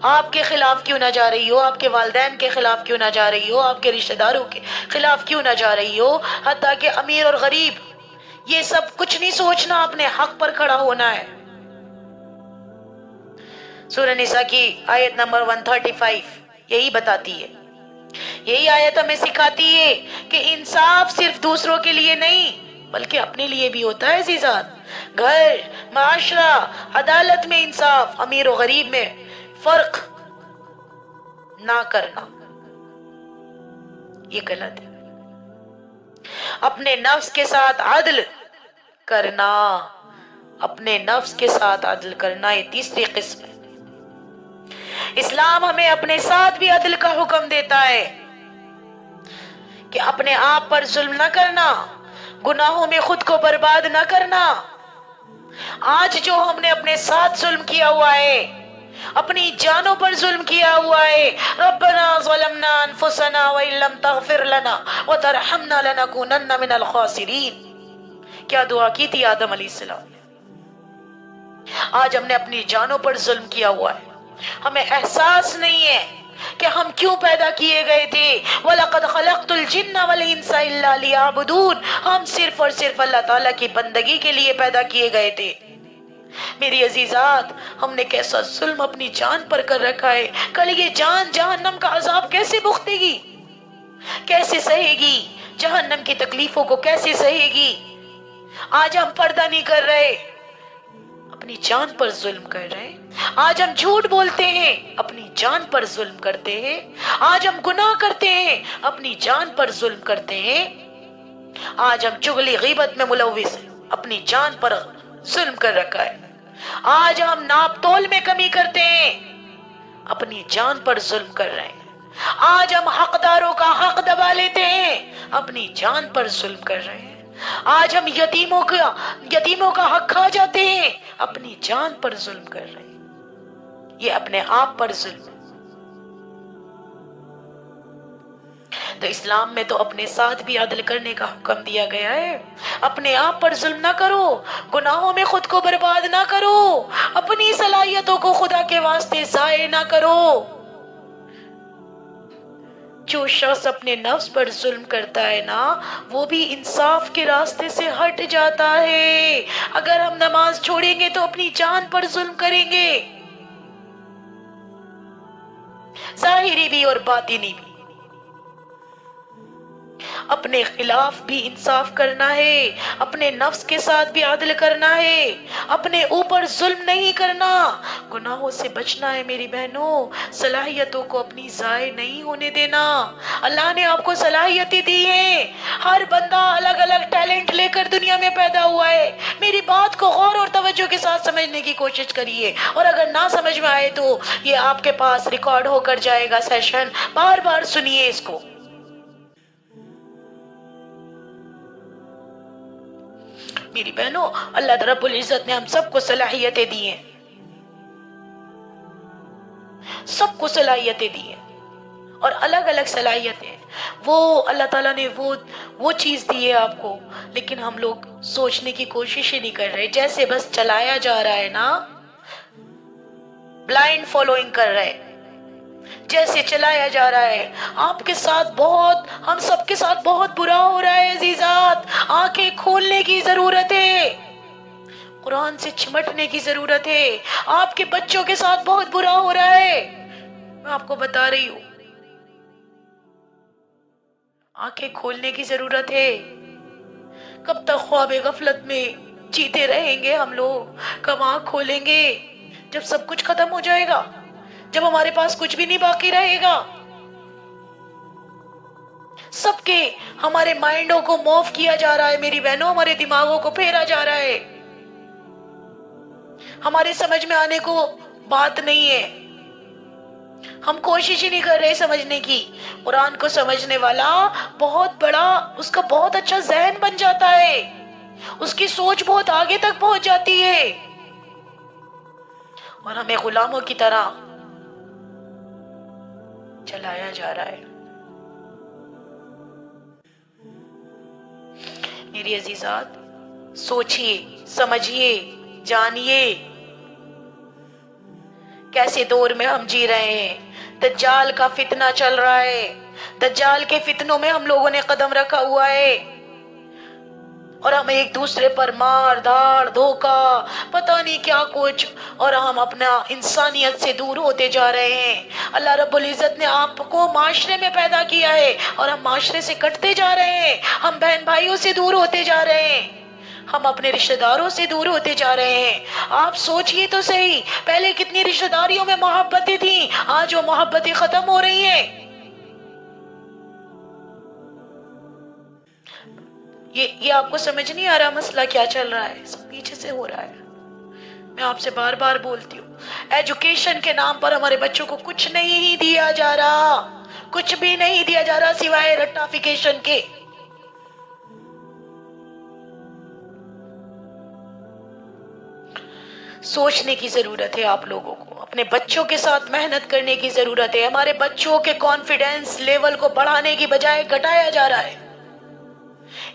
آپ کے خلاف کیوں نہ جا رہی ہو، آپ کے والدین کے خلاف کیوں نہ جا رہی ہو، آپ کے رشتہ داروں کے خلاف کیوں نہ جا رہی ہو، حتیٰ کہ امیر اور غریب، یہ سب کچھ نہیں سوچنا، اپنے حق پر کھڑا ہونا ہے. سورہ نساء کی آیت نمبر 135 یہی بتاتی ہے، یہی آیت ہمیں سکھاتی ہے کہ انصاف صرف دوسروں کے لیے نہیں بلکہ اپنے لیے بھی ہوتا ہے عزیزات. گھر، معاشرہ، عدالت میں انصاف، امیر و غریب میں فرق نہ کرنا، یہ غلط ہے. اپنے نفس کے ساتھ عدل کرنا، اپنے نفس کے ساتھ عدل کرنا، یہ تیسری قسم ہے. اسلام ہمیں اپنے ساتھ بھی عدل کا حکم دیتا ہے کہ اپنے آپ پر ظلم نہ کرنا، گناہوں میں خود کو برباد نہ کرنا. آج جو ہم نے اپنے ساتھ ظلم کیا ہوا ہے، اپنی جانوں پر ظلم کیا ہوا ہے، ربنا ظلمنا انفسنا وان لم تغفر لنا وترحمنا لنکونن من الخاسرین. کیا دعا کی تھی آدم علیہ السلام نے؟ آج ہم نے اپنی جانوں پر ظلم کیا ہوا ہے، ہمیں احساس نہیں ہے کہ ہم کیوں پیدا کیے گئے تھے. وَلَقَدْ خَلَقْتُ الْجِنَّ وَالْإِنسَ إِلَّا لِيَعْبُدُونَ، ہم صرف اور صرف اللہ تعالیٰ کی بندگی کے لیے پیدا کیے گئے تھے. میری عزیزات، ہم نے کیسا ظلم اپنی جان پر کر رکھا ہے. کل یہ جان جہنم کا عذاب کیسے بھگتے گی، کیسے سہے گی، جہنم کی تکلیفوں کو کیسے سہے گی. آج ہم پردہ نہیں کر رہے، اپنی جان پر ظلم کر رہے ہیں. آج ہم جھوٹ بولتے ہیں، اپنی جان پر ظلم کرتے ہیں. آج ہم گناہ کرتے ہیں، اپنی جان پر ظلم کرتے ہیں. آج ہم چغلی غیبت میں ملوث ہیں، اپنی جان پر ظلم کر رکھا ہے. آج ہم ناپ تول میں کمی کرتے ہیں، اپنی جان پر ظلم کر رہے ہیں. آج ہم حقداروں کا حق دبا لیتے ہیں، اپنی جان پر ظلم کر رہے ہیں. آج ہم یتیموں کا حق کھا جاتے ہیں، اپنی جان پر ظلم کر رہے ہیں. یہ اپنے آپ پر ظلم ہے. تو اسلام میں تو اپنے ساتھ بھی عدل کرنے کا حکم دیا گیا ہے. اپنے آپ پر ظلم نہ کرو، گناہوں میں خود کو برباد نہ کرو، اپنی صلاحیتوں کو خدا کے واسطے ضائع نہ کرو. جو شخص اپنے نفس پر ظلم کرتا ہے نا وہ بھی انصاف کے راستے سے ہٹ جاتا ہے۔ اگر ہم نماز چھوڑیں گے تو اپنی جان پر ظلم کریں گے، ظاہری بھی اور باطنی بھی۔ اپنے خلاف بھی انصاف کرنا ہے، اپنے نفس کے ساتھ بھی عدل کرنا ہے، اپنے اوپر ظلم نہیں کرنا، گناہوں سے بچنا ہے میری بہنوں، صلاحیتوں کو اپنی ضائع نہیں ہونے دینا۔ اللہ نے آپ کو صلاحیتیں دی ہیں، ہر بندہ الگ الگ ٹیلنٹ لے کر دنیا میں پیدا ہوا ہے۔ میری بات کو غور اور توجہ کے ساتھ سمجھنے کی کوشش کریے، اور اگر نہ سمجھ میں آئے تو یہ آپ کے پاس ریکارڈ ہو کر جائے گا سیشن، بار بار سنیے اس کو۔ میری بہنوں، اللہ رب العزت نے ہم سب کو صلاحیتیں دی ہیں، سب کو صلاحیتیں دی ہیں، اور الگ الگ صلاحیتیں۔ وہ اللہ تعالیٰ نے وہ چیز دی ہے آپ کو، لیکن ہم لوگ سوچنے کی کوشش ہی نہیں کر رہے، جیسے بس چلایا جا رہا ہے نا، بلائنڈ فالوئنگ کر رہے، جیسے چلایا جا رہا ہے۔ آپ کے ساتھ بہت، ہم سب کے ساتھ بہت برا ہو رہا ہے عزیزات، آنکھیں کھولنے کی ضرورت ہے، قرآن سے چمٹنے کی ضرورت ہے۔ آپ کے بچوں کے ساتھ بہت برا ہو رہا ہے، میں آپ کو بتا رہی ہوں، آنکھیں کھولنے کی ضرورت ہے۔ کب تک خواب غفلت میں جیتے رہیں گے ہم لوگ؟ کب آنکھ کھولیں گے؟ جب سب کچھ ختم ہو جائے گا، جب ہمارے پاس کچھ بھی نہیں باقی رہے گا۔ سب کے ہمارے مائنڈوں کو موف کیا جا رہا ہے میری بہنوں، ہمارے دماغوں کو پھیرا جا رہا ہے، ہمارے سمجھ میں آنے کو بات نہیں ہے، ہم کوشش ہی نہیں کر رہے سمجھنے کی۔ قرآن کو سمجھنے والا بہت بڑا، اس کا بہت اچھا ذہن بن جاتا ہے، اس کی سوچ بہت آگے تک پہنچ جاتی ہے، اور ہمیں غلاموں کی طرح چلایا جا رہا ہے۔ میری عزیزات، سوچئے، سمجھیے، جانیے کیسے دور میں ہم جی رہے ہیں۔ دجال کا فتنہ چل رہا ہے، دجال کے فتنوں میں ہم لوگوں نے قدم رکھا ہوا ہے، اور ہم ایک دوسرے پر مار دھاڑ، دھوکا، پتہ نہیں کیا کچھ، اور ہم اپنا انسانیت سے دور ہوتے جا رہے ہیں۔ اللہ رب العزت نے آپ کو معاشرے میں پیدا کیا ہے، اور ہم معاشرے سے کٹتے جا رہے ہیں، ہم بہن بھائیوں سے دور ہوتے جا رہے ہیں، ہم اپنے رشتہ داروں سے دور ہوتے جا رہے ہیں۔ آپ سوچئے تو صحیح، پہلے کتنی رشتہ داریوں میں محبتیں تھیں، آج وہ محبتیں ختم ہو رہی ہیں۔ یہ آپ کو سمجھ نہیں آ رہا مسئلہ کیا چل رہا ہے؟ سب پیچھے سے ہو رہا ہے۔ میں آپ سے بار بار بولتی ہوں، ایجوکیشن کے نام پر ہمارے بچوں کو کچھ نہیں دیا جا رہا، کچھ بھی نہیں دیا جا رہا سوائے رٹافیکیشن کے۔ سوچنے کی ضرورت ہے آپ لوگوں کو، اپنے بچوں کے ساتھ محنت کرنے کی ضرورت ہے۔ ہمارے بچوں کے کانفیڈنس لیول کو بڑھانے کی بجائے گھٹایا جا رہا ہے،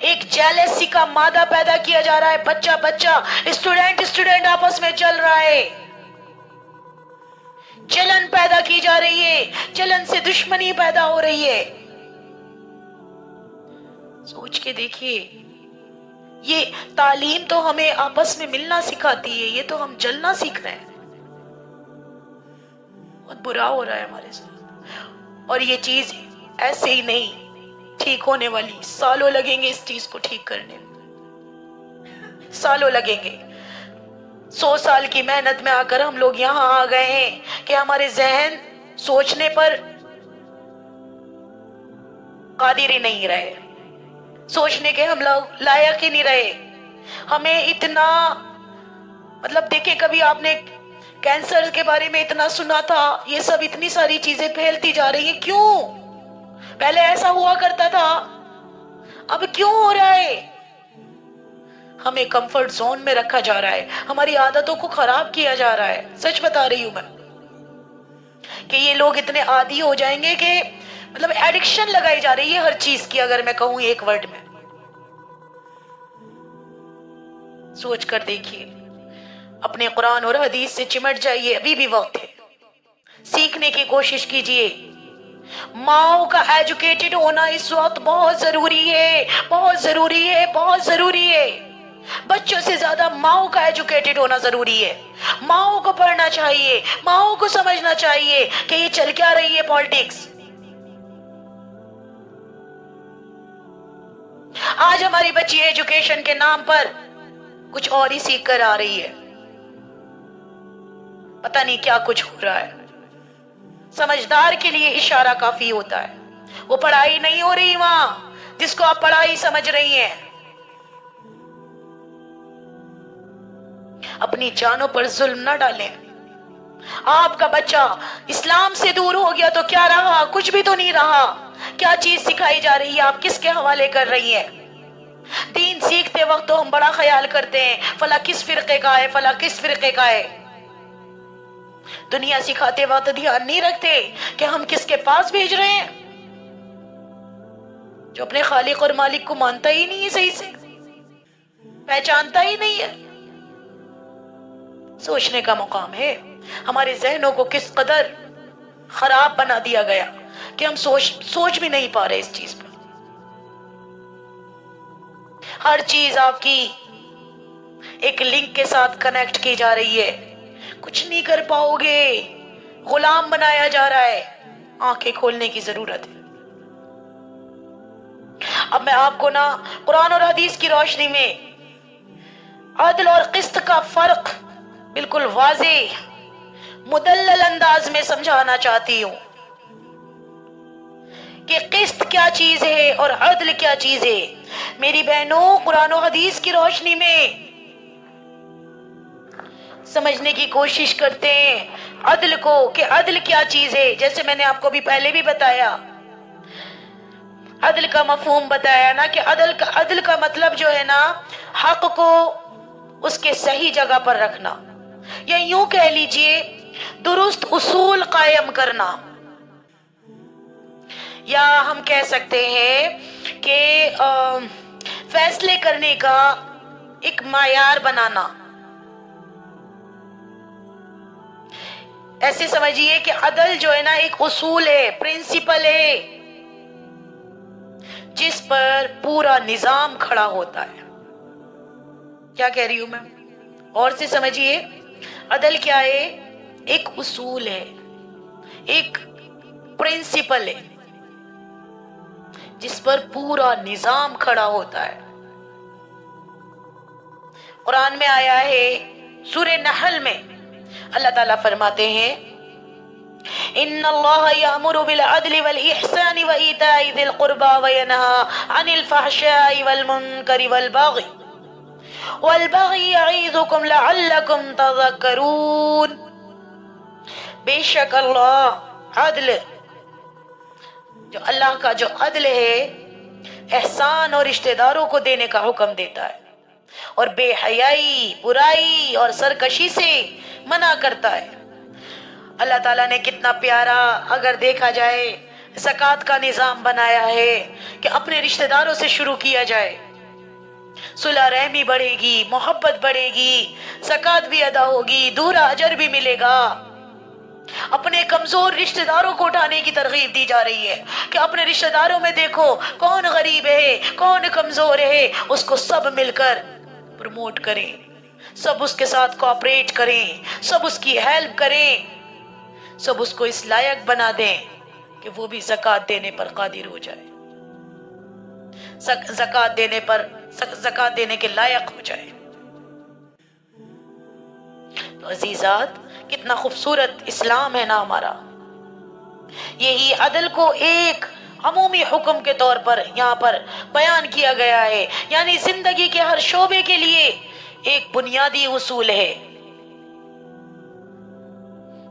ایک جیلسی کا مادہ پیدا کیا جا رہا ہے، بچہ اسٹوڈنٹ آپس میں چل رہا ہے، جلن پیدا کی جا رہی ہے، جلن سے دشمنی پیدا ہو رہی ہے۔ سوچ کے دیکھیے، یہ تعلیم تو ہمیں آپس میں ملنا سکھاتی ہے، یہ تو ہم جلنا سیکھ رہے ہیں، بہت برا ہو رہا ہے ہمارے ساتھ، اور یہ چیز ایسے ہی نہیں ٹھیک ہونے والی، سالوں لگیں گے اس چیز کو ٹھیک کرنے میں، سالوں لگیں گے۔ 100 سال کی محنت میں آ کر ہم لوگ یہاں آ گئے ہیں کہ ہمارے ذہن سوچنے پر قادر ہی نہیں رہے، سوچنے کے ہم لوگ لائق ہی نہیں رہے۔ ہمیں اتنا، مطلب دیکھیں، کبھی آپ نے کینسر کے بارے میں اتنا سنا تھا، یہ سب اتنی ساری چیزیں پھیلتی جا رہی ہیں، کیوں؟ پہلے ایسا ہوا کرتا تھا، اب کیوں ہو رہا ہے؟ ہمیں کمفرٹ زون میں رکھا جا رہا ہے، ہماری عادتوں کو خراب کیا جا رہا ہے۔ سچ بتا رہی ہوں میں کہ یہ لوگ اتنے عادی ہو جائیں گے کہ مطلب ایڈکشن لگائی جا رہی ہے ہر چیز کی، اگر میں کہوں ایک ورڈ میں۔ سوچ کر دیکھیے، اپنے قرآن اور حدیث سے چمٹ جائیے، ابھی بھی وقت ہے، سیکھنے کی کوشش کیجئے، ماؤں کا ایجوکیٹڈ ہونا اس وقت بہت ضروری ہے، بہت ضروری ہے، بہت ضروری ہے۔ بچوں سے زیادہ ماؤں کا ایجوکیٹڈ ہونا ضروری ہے۔ ماؤں کو پڑھنا چاہیے، ماؤں کو سمجھنا چاہیے کہ یہ چل کیا رہی ہے پالیٹکس۔ آج ہماری بچی ایجوکیشن کے نام پر کچھ اور ہی سیکھ کر آ رہی ہے، پتہ نہیں کیا کچھ ہو رہا ہے۔ سمجھدار کے لیے اشارہ کافی ہوتا ہے، وہ پڑھائی نہیں ہو رہی وہاں جس کو آپ پڑھائی سمجھ رہی ہیں۔ اپنی جانوں پر ظلم نہ ڈالیں۔ آپ کا بچہ اسلام سے دور ہو گیا تو کیا رہا؟ کچھ بھی تو نہیں رہا۔ کیا چیز سکھائی جا رہی ہے؟ آپ کس کے حوالے کر رہی ہیں؟ دین سیکھتے وقت تو ہم بڑا خیال کرتے ہیں فلاں کس فرقے کا ہے، فلاں کس فرقے کا ہے۔ دنیا سکھاتے وقت دھیان نہیں رکھتے کہ ہم کس کے پاس بھیج رہے ہیں، جو اپنے خالق اور مالک کو مانتا ہی نہیں ہے، صحیح سے پہچانتا ہی نہیں ہے۔ سوچنے کا مقام ہے ہمارے ذہنوں کو کس قدر خراب بنا دیا گیا کہ ہم سوچ بھی نہیں پا رہے اس چیز پر۔ ہر چیز آپ کی ایک لنک کے ساتھ کنیکٹ کی جا رہی ہے، کچھ نہیں کر پاؤ گے، غلام بنایا جا رہا ہے۔ آنکھیں کھولنے کی ضرورت ہے۔ اب میں آپ کو قرآن اور حدیث کی روشنی میں عدل اور قسط کا فرق بالکل واضح مدلل انداز میں سمجھانا چاہتی ہوں کہ قسط کیا چیز ہے اور عدل کیا چیز ہے۔ میری بہنوں، قرآن و حدیث کی روشنی میں سمجھنے کی کوشش کرتے ہیں عدل کو، کہ عدل کیا چیز ہے۔ جیسے میں نے آپ کو بھی پہلے بھی بتایا، عدل کا مفہوم بتایا نا، کہ عدل کا مطلب جو ہے نا، حق کو اس کے صحیح جگہ پر رکھنا، یا یوں کہہ لیجئے درست اصول قائم کرنا، یا ہم کہہ سکتے ہیں کہ فیصلے کرنے کا ایک معیار بنانا۔ ایسے سمجھیے کہ عدل جو ہے نا ایک اصول ہے، پرنسپل ہے، جس پر پورا نظام کھڑا ہوتا ہے۔ کیا کہہ رہی ہوں میں؟ اور سے سمجھیے، عدل کیا ہے؟ ایک اصول ہے، ایک پرنسپل ہے، جس پر پورا نظام کھڑا ہوتا ہے۔ قرآن میں آیا ہے سورہ نحل میں، اللہ تعالیٰ فرماتے ہیں ان اللہ یأمر بالعدل والإحسان وإیتاء ذی القربى وینہی عن الفحشاء والمنکر والبغی یعظکم لعلکم تذکرون۔ بے شک اللہ عدل، جو اللہ کا جو عدل ہے، احسان اور رشتہ داروں کو دینے کا حکم دیتا ہے، اور بے حیائی، برائی اور سرکشی سے منع کرتا ہے۔ اللہ تعالیٰ نے کتنا پیارا، اگر دیکھا جائے، زکوٰۃ کا نظام بنایا ہے کہ اپنے رشتہ داروں سے شروع کیا جائے، صلح رحمی بڑھے گی، محبت بڑھے گی، زکوٰۃ بھی ادا ہوگی، دوہرا اجر بھی ملے گا۔ اپنے کمزور رشتہ داروں کو اٹھانے کی ترغیب دی جا رہی ہے کہ اپنے رشتہ داروں میں دیکھو کون غریب ہے، کون کمزور ہے، اس کو سب مل کر پروموٹ کریں، سب اس کے ساتھ کوآپریٹ کریں، سب اس کی ہیلپ کریں، سب اس کو اس لائق بنا دیں کہ وہ بھی زکوٰۃ دینے پر قادر ہو جائے، زکوٰۃ دینے کے لائق ہو جائے۔ تو عزیزات، کتنا خوبصورت اسلام ہے نا ہمارا۔ یہی عدل کو ایک عمومی حکم کے طور پر یہاں پر بیان کیا گیا ہے، یعنی زندگی کے ہر شعبے کے لیے ایک بنیادی اصول ہے۔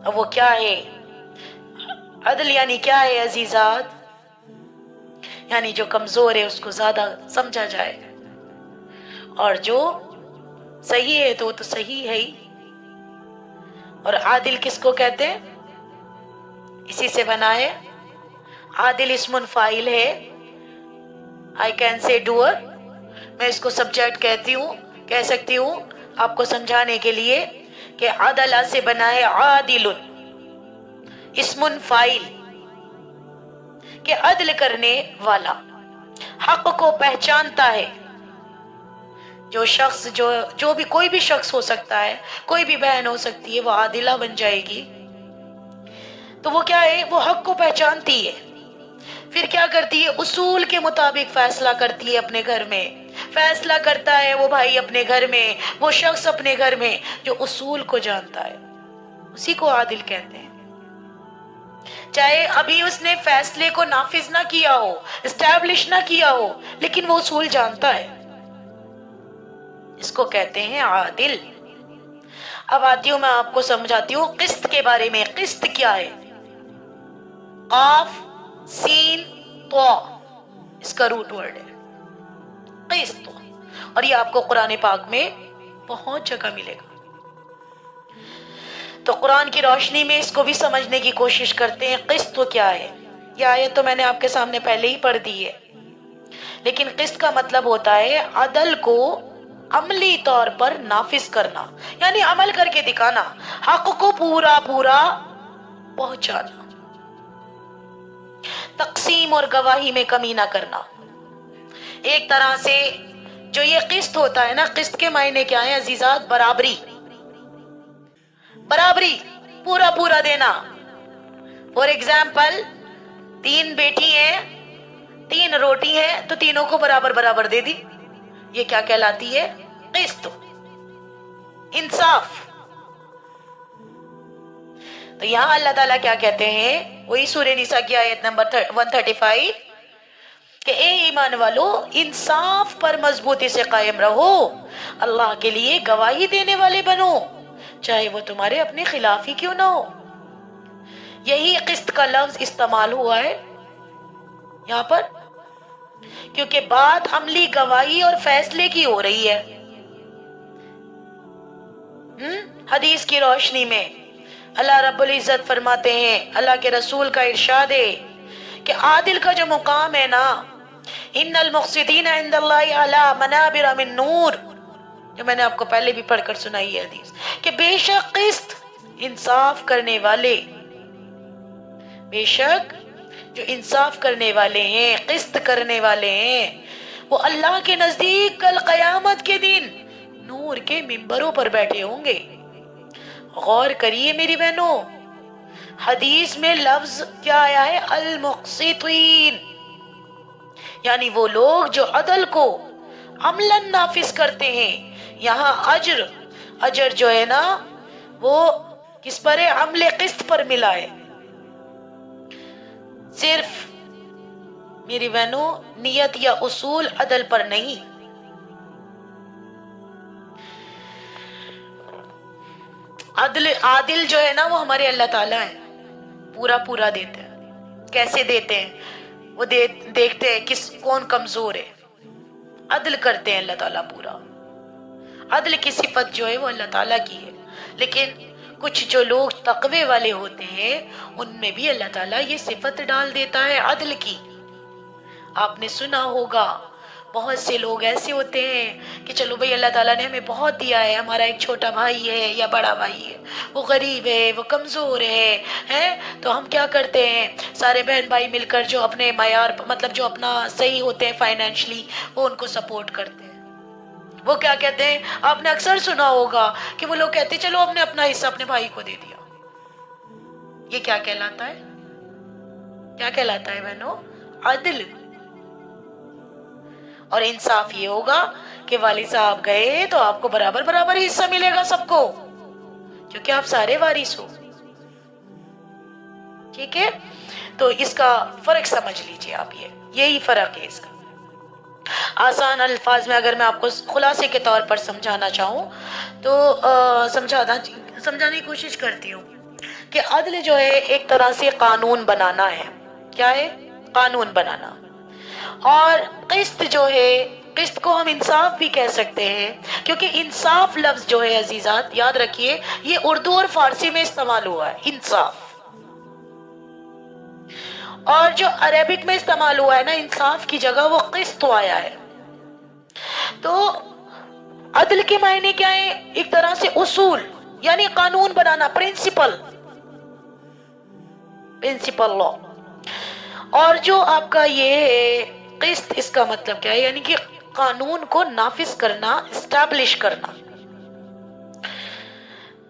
اب وہ کیا ہے؟ عدل یعنی کیا ہے عزیزات؟ یعنی جو کمزور ہے اس کو زیادہ سمجھا جائے، اور جو صحیح ہے تو وہ تو صحیح ہے ہی۔ اور عادل کس کو کہتے ہیں؟ اسی سے بنا ہے۔ عادل اسم فاعل ہے، I can say doer، میں اس کو سبجیکٹ کہہ سکتی ہوں آپ کو سمجھانے کے لیے کہ عدل سے بنا ہے عادل، اسم فاعل، کہ عدل کرنے والا حق کو پہچانتا ہے. جو شخص جو بھی کوئی بھی شخص ہو سکتا ہے، کوئی بھی بہن ہو سکتی ہے، وہ عادلہ بن جائے گی. تو وہ کیا ہے؟ وہ حق کو پہچانتی ہے. پھر کیا کرتی ہے؟ اصول کے مطابق فیصلہ کرتی ہے. اپنے گھر میں فیصلہ کرتا ہے وہ بھائی، اپنے گھر میں وہ شخص اپنے گھر میں جو اصول کو جانتا ہے، اسی کو عادل کہتے ہیں. چاہے ابھی اس نے فیصلے کو نافذ نہ کیا ہو، اسٹیبلش نہ کیا ہو، لیکن وہ اصول جانتا ہے. اس کو کہتے ہیں عادل. اب آتی ہوں، میں آپ کو سمجھاتی ہوں قسط کے بارے میں. قسط کیا ہے؟ قاف سین طا، اس کا روٹ ورڈ ہے قسط، اور یہ آپ کو قرآن پاک میں بہت جگہ ملے گا. تو قرآن کی روشنی میں اس کو بھی سمجھنے کی کوشش کرتے ہیں. قسط کیا ہے؟ یہ آیت تو میں نے آپ کے سامنے پہلے ہی پڑھ دی ہے، لیکن قسط کا مطلب ہوتا ہے عدل کو عملی طور پر نافذ کرنا، یعنی عمل کر کے دکھانا، حق کو پورا پورا پہنچانا، تقسیم اور گواہی میں کمی نہ کرنا. ایک طرح سے جو یہ قسط ہوتا ہے نا، قسط کے معنی کیا ہے عزیزات؟ برابری. برابری، پورا پورا دینا. فور ایگزامپل، 3 بیٹی ہیں، 3 روٹی ہیں، تو تینوں کو برابر برابر دے دی. یہ کیا کہلاتی ہے؟ قسط، انصاف. تو یہاں اللہ تعالیٰ کیا کہتے ہیں؟ وہی سورہ نساء کی آیت نمبر 135 کہ اے ایمان والو، انصاف پر مضبوطی سے قائم رہو، اللہ کے لیے گواہی دینے والے بنو، چاہے وہ تمہارے اپنے خلاف ہی کیوں نہ ہو. یہی قسط کا لفظ استعمال ہوا ہے یہاں پر، کیونکہ بات عملی گواہی اور فیصلے کی ہو رہی ہے. حدیث کی روشنی میں اللہ رب العزت فرماتے ہیں، اللہ کے رسول کا ارشاد ہے کہ عادل کا جو مقام ہے نا، ان المقسطین عند اللہ علی منابر من نور، جو میں نے آپ کو پہلے بھی پڑھ کر سنائی ہے حدیث، کہ بے شک قسط، انصاف کرنے والے، بے شک جو انصاف کرنے والے ہیں، قسط کرنے والے ہیں، وہ اللہ کے نزدیک کل قیامت کے دن نور کے ممبروں پر بیٹھے ہوں گے. غور کریے میری بہنوں، حدیث میں لفظ کیا آیا ہے؟ المقسطین، یعنی وہ لوگ جو عدل کو عملاً نافذ کرتے ہیں. یہاں اجر جو ہے نا، وہ کس پر ہے؟ عمل قسط پر ملا ہے. صرف میری بہنوں نیت یا اصول عدل پر نہیں. عادل جو ہے نا، وہ ہمارے اللہ تعالیٰ ہیں، پورا پورا دیتے ہیں. کیسے دیتے ہیں؟ وہ دیکھتے ہیں کون کمزور ہے، عدل کرتے ہیں اللہ تعالیٰ پورا. عدل کی صفت جو ہے وہ اللہ تعالیٰ کی ہے، لیکن کچھ جو لوگ تقوی والے ہوتے ہیں ان میں بھی اللہ تعالیٰ یہ صفت ڈال دیتا ہے عدل کی. آپ نے سنا ہوگا بہت سے لوگ ایسے ہوتے ہیں کہ چلو بھئی اللہ تعالیٰ نے ہمیں بہت دیا ہے، ہمارا ایک چھوٹا بھائی ہے یا بڑا بھائی ہے، وہ غریب ہے، وہ کمزور ہے، تو ہم کیا کرتے ہیں؟ سارے بہن بھائی مل کر جو اپنے معیار مطلب جو اپنا صحیح ہوتے ہیں فائنینشلی، وہ ان کو سپورٹ کرتے ہیں. وہ کیا کہتے ہیں؟ آپ نے اکثر سنا ہوگا کہ وہ لوگ کہتے ہیں چلو ہم نے اپنا حصہ اپنے بھائی کو دے دیا. یہ کیا کہلاتا ہے؟ کیا کہلاتا ہے بہنوں؟ عدل. اور انصاف یہ ہوگا کہ والد صاحب گئے تو آپ کو برابر برابر حصہ ملے گا سب کو، کیونکہ آپ سارے وارث ہو. ٹھیک ہے؟ تو اس کا فرق سمجھ لیجئے آپ، یہی فرق ہے اس کا. آسان الفاظ میں اگر میں آپ کو خلاصے کے طور پر سمجھانا چاہوں تو سمجھانے کی کوشش کرتی ہوں کہ عدل جو ہے ایک طرح سے قانون بنانا ہے. کیا ہے؟ قانون بنانا. اور قسط جو ہے، قسط کو ہم انصاف بھی کہہ سکتے ہیں، کیونکہ انصاف لفظ جو ہے عزیزات یاد رکھیے یہ اردو اور فارسی میں استعمال ہوا ہے انصاف، اور جو عربک میں استعمال ہوا ہے نا انصاف کی جگہ، وہ قسط آیا ہے. تو عدل کے معنی کیا ہے؟ ایک طرح سے اصول، یعنی قانون بنانا، پرنسپل لا. اور جو آپ کا یہ قسط، اس کا مطلب کیا ہے؟ یعنی کہ قانون کو نافذ کرنا، اسٹیبلش کرنا.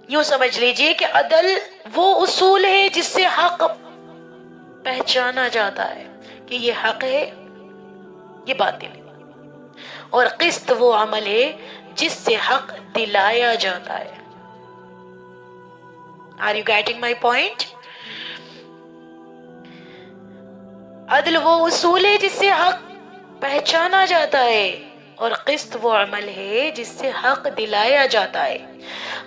یوں سمجھ لیجئے کہ عدل وہ اصول ہے جس سے حق پہچانا جاتا ہے کہ یہ حق ہے، یہ باطل ہے. اور قسط وہ عمل ہے جس سے حق دلایا جاتا ہے. Are you getting my point? عدل وہ اصول ہے جس سے حق پہچانا جاتا ہے، اور قسط وہ عمل ہے جس سے حق دلایا جاتا ہے.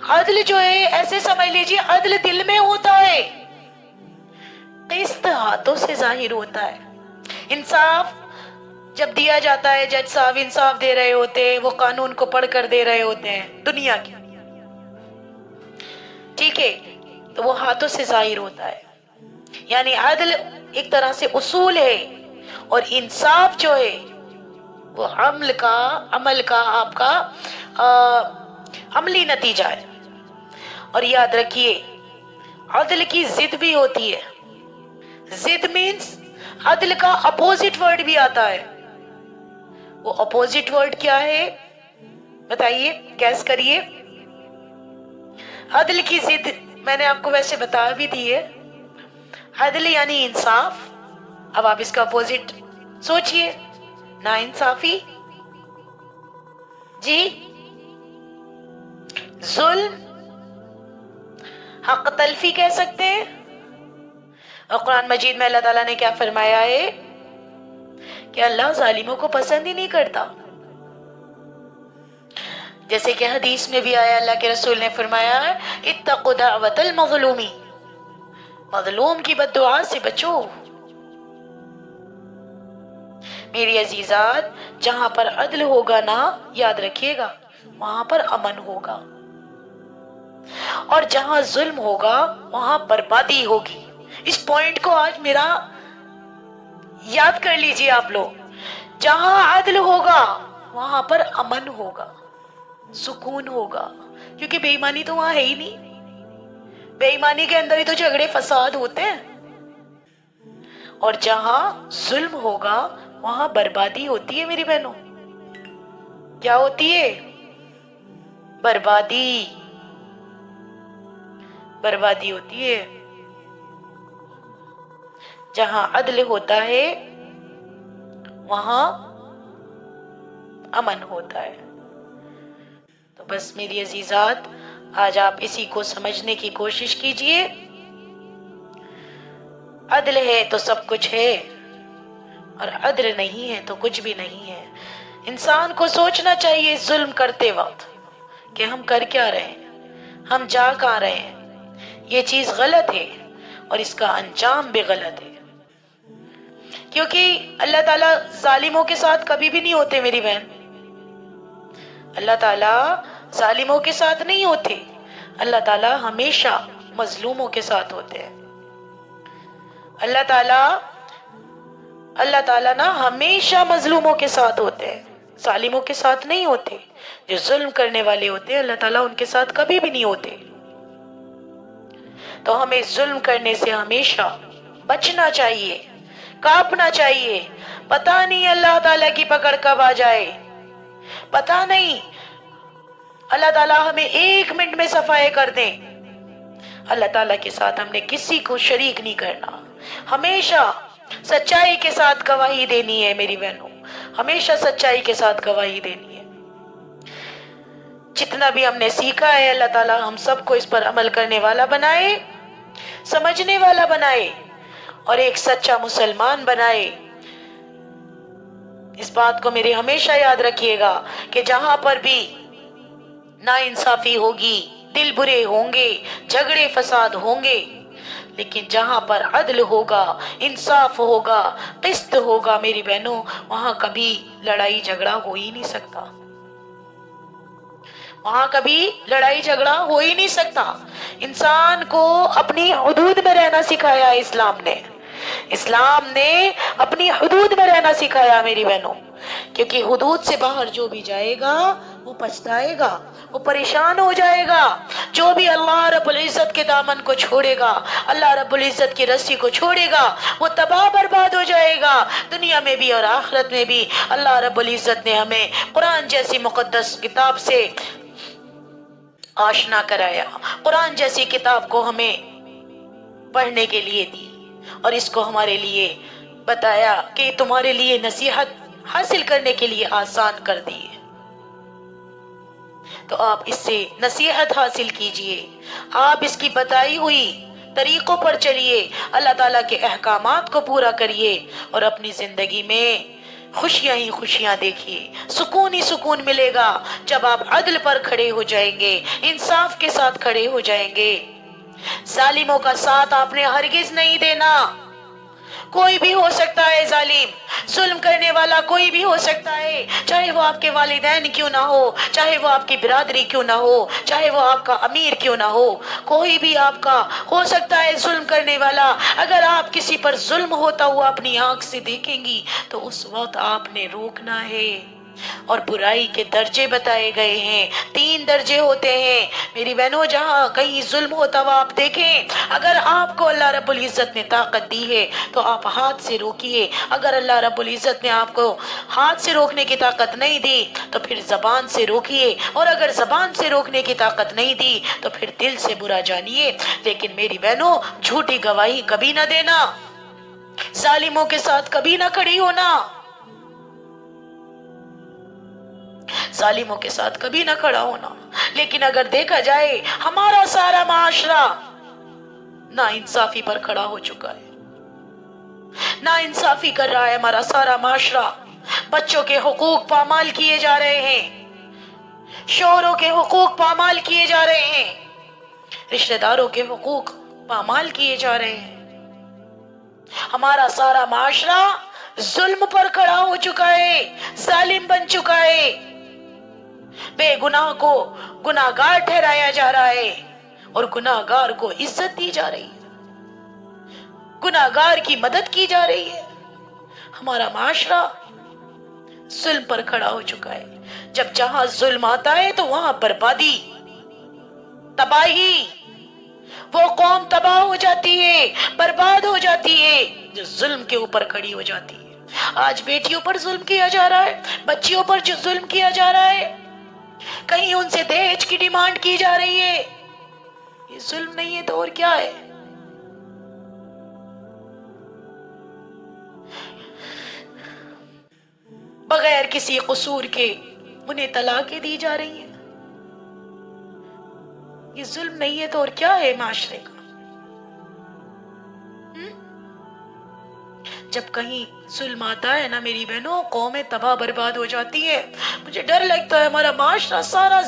عدل جو ہے ایسے سمجھ لیجیے، عدل دل میں ہوتا ہے، قسط ہاتھوں سے ظاہر ہوتا ہے. انصاف جب دیا جاتا ہے، جج صاحب انصاف دے رہے ہوتے ہیں، وہ قانون کو پڑھ کر دے رہے ہوتے ہیں دنیا کی، ٹھیک ہے، تو وہ ہاتھوں سے ظاہر ہوتا ہے. یعنی عدل ایک طرح سے اصول ہے، اور انصاف جو ہے وہ عمل کا آپ کا عملی نتیجہ ہے. اور یاد رکھیے عدل کی ضد بھی ہوتی ہے. ضد مینس عدل کا اپوزٹ ورڈ بھی آتا ہے. وہ اپوزٹ ورڈ کیا ہے بتائیے، گیس کریے. عدل کی ضد میں نے آپ کو ویسے بتا بھی دی ہے. عدل یعنی انصاف. اب آپ اس کا اپوزٹ سوچئے، نا انصافی. جی، ظلم، حق تلفی کہہ سکتے ہیں. اور قرآن مجید میں اللہ تعالیٰ نے کیا فرمایا ہے کہ اللہ ظالموں کو پسند ہی نہیں کرتا. جیسے کہ حدیث میں بھی آیا، اللہ کے رسول نے فرمایا اتقوا دعوت المظلومی، مظلوم کی بد دعا سے بچو. میری عزیزات، جہاں پر عدل ہوگا نا، یاد رکھیے گا وہاں پر امن ہوگا، اور جہاں ظلم ہوگا وہاں بربادی ہوگی. اس پوائنٹ کو آج میرا یاد کر لیجئے آپ لوگ. جہاں عدل ہوگا وہاں پر امن ہوگا، سکون ہوگا، کیونکہ بے ایمانی تو وہاں ہے ہی نہیں. بے ایمانی کے اندر ہی تو جھگڑے فساد ہوتے ہیں. اور جہاں ظلم ہوگا وہاں بربادی ہوتی ہے میری بہنوں. کیا ہوتی ہے؟ بربادی ہوتی ہے. جہاں عدل ہوتا ہے وہاں امن ہوتا ہے. تو بس میری عزیزات، آج آپ اسی کو سمجھنے کی کوشش کیجئے. عدل ہے تو سب کچھ ہے، اور عدل نہیں ہے تو کچھ بھی نہیں ہے. انسان کو سوچنا چاہیے ظلم کرتے وقت کہ ہم کر کیا رہے ہیں، ہم جا کہاں رہے ہیں. یہ چیز غلط ہے اور اس کا انجام بھی غلط ہے. کیونکہ اللہ تعالیٰ ظالموں کے ساتھ کبھی بھی نہیں ہوتے میری بہن. اللہ تعالیٰ ظالموں کے ساتھ نہیں ہوتے. اللہ تعالیٰ ہمیشہ مظلوموں کے ساتھ ہوتے ہیں. اللہ تعالیٰ نا ہمیشہ مظلوموں کے ساتھ ہوتے ہیں، ظالموں کے ساتھ نہیں ہوتے. جو ظلم کرنے والے ہوتے ہیں اللہ تعالیٰ ان کے ساتھ کبھی بھی نہیں ہوتے. تو ہمیں ظلم کرنے سے ہمیشہ بچنا چاہیے، کانپنا چاہیے. پتہ نہیں اللہ تعالیٰ کی پکڑ کب آ جائے، پتہ نہیں اللہ تعالیٰ ہمیں 1 منٹ میں صفائے کر دیں. اللہ تعالیٰ کے ساتھ ہم نے کسی کو شریک نہیں کرنا. ہمیشہ سچائی کے ساتھ گواہی دینی ہے میری بہنوں، ہمیشہ سچائی کے ساتھ گواہی دینی ہے. جتنا بھی ہم نے سیکھا ہے اللہ تعالیٰ ہم سب کو اس پر عمل کرنے والا بنائے، سمجھنے والا بنائے، اور ایک سچا مسلمان بنائے. اس بات کو میرے ہمیشہ یاد رکھیے گا کہ جہاں پر بھی ناانصافی ہوگی، دل برے ہوں گے، جھگڑے فساد ہوں گے، لیکن جہاں پر عدل ہوگا، انصاف ہوگا، قسط ہوگا میری بہنوں، وہاں کبھی لڑائی جھگڑا ہو ہی نہیں سکتا. وہاں کبھی لڑائی جھگڑا ہو ہی نہیں سکتا. انسان کو اپنی حدود میں رہنا سکھایا ہے اسلام نے. اسلام نے اپنی حدود میں رہنا سکھایا میری بہنوں. کیونکہ حدود سے باہر جو بھی جائے گا وہ پچھتائے گا، وہ پریشان ہو جائے گا۔ جو بھی اللہ رب العزت کے دامن کو چھوڑے گا، اللہ رب العزت کی رسی کو چھوڑے گا، وہ تباہ برباد ہو جائے گا، دنیا میں بھی اور آخرت میں بھی۔ اللہ رب العزت نے ہمیں قرآن جیسی مقدس کتاب سے آشنا کرایا، قرآن جیسی کتاب کو ہمیں پڑھنے کے لیے دی، اور اس کو ہمارے لیے بتایا کہ تمہارے لیے نصیحت حاصل کرنے کے لیے آسان کر دی ہے، تو آپ اس سے نصیحت حاصل کیجئے، آپ اس کی بتائی ہوئی طریقوں پر چلیے، اللہ تعالیٰ کے احکامات کو پورا کریے، اور اپنی زندگی میں خوشیاں ہی خوشیاں دیکھیے، سکون ہی سکون ملے گا جب آپ عدل پر کھڑے ہو جائیں گے، انصاف کے ساتھ کھڑے ہو جائیں گے۔ ظالموں کا ساتھ آپ نے ہرگز نہیں دینا، کوئی بھی ہو سکتا ہے ظالم، ظلم کرنے والا کوئی بھی ہو سکتا ہے، چاہے وہ آپ کے والدین کیوں نہ ہو، چاہے وہ آپ کی برادری کیوں نہ ہو، چاہے وہ آپ کا امیر کیوں نہ ہو، کوئی بھی آپ کا ہو سکتا ہے ظلم کرنے والا۔ اگر آپ کسی پر ظلم ہوتا ہوا اپنی آنکھ سے دیکھیں گی تو اس وقت آپ نے روکنا ہے، اور برائی کے درجے بتائے گئے ہیں، 3 درجے ہوتے ہیں میری بہنوں۔ جہاں کہیں ظلم ہوتا ہوا آپ دیکھیں، اگر آپ کو اللہ رب العزت نے طاقت دی ہے تو آپ ہاتھ سے روکیے، اگر اللہ رب العزت نے آپ کو ہاتھ سے روکنے کی طاقت نہیں دی تو پھر زبان سے روکیے، اور اگر زبان سے روکنے کی طاقت نہیں دی تو پھر دل سے برا جانیے۔ لیکن میری بہنوں، جھوٹی گواہی کبھی نہ دینا، ظالموں کے ساتھ کبھی نہ کھڑی ہونا، ظالموں کے ساتھ کبھی نہ کھڑا ہونا۔ لیکن اگر دیکھا جائے ہمارا سارا معاشرہ نا انصافی پر کھڑا ہو چکا ہے، نا انصافی کر رہا ہے ہمارا سارا معاشرہ، بچوں کے حقوق پامال کیے جا رہے ہیں، شوہروں کے حقوق پامال کیے جا رہے ہیں، رشتہ داروں کے حقوق پامال کیے جا رہے ہیں، ہمارا سارا معاشرہ ظلم پر کھڑا ہو چکا ہے، ظالم بن چکا ہے، بے گناہ کو گناہگار ٹھہرایا جا رہا ہے، اور گناہگار کو عزت دی جا رہی ہے، گناہگار کی مدد کی جا رہی ہے۔ ہمارا معاشرہ ظلم پر کھڑا ہو چکا ہے، جب جہاں ظلم آتا ہے تو وہاں بربادی، تباہی، وہ قوم تباہ ہو جاتی ہے، برباد ہو جاتی ہے جو ظلم کے اوپر کھڑی ہو جاتی ہے۔ آج بیٹیوں پر ظلم کیا جا رہا ہے، بچیوں پر جو ظلم کیا جا رہا ہے، کہیں ان سے دہیج کی ڈیمانڈ کی جا رہی ہے، یہ ظلم نہیں ہے تو اور کیا ہے؟ بغیر کسی قصور کے انہیں طلاقیں دی جا رہی ہیں، یہ ظلم نہیں ہے تو اور کیا ہے معاشرے کا؟ جب کہیں ظلم آتا ہے نا میری بہنوں، قومیں تباہ برباد ہو جاتی ہیں۔ مجھے ڈر لگتا ہے ہمارا معاشرہ سارا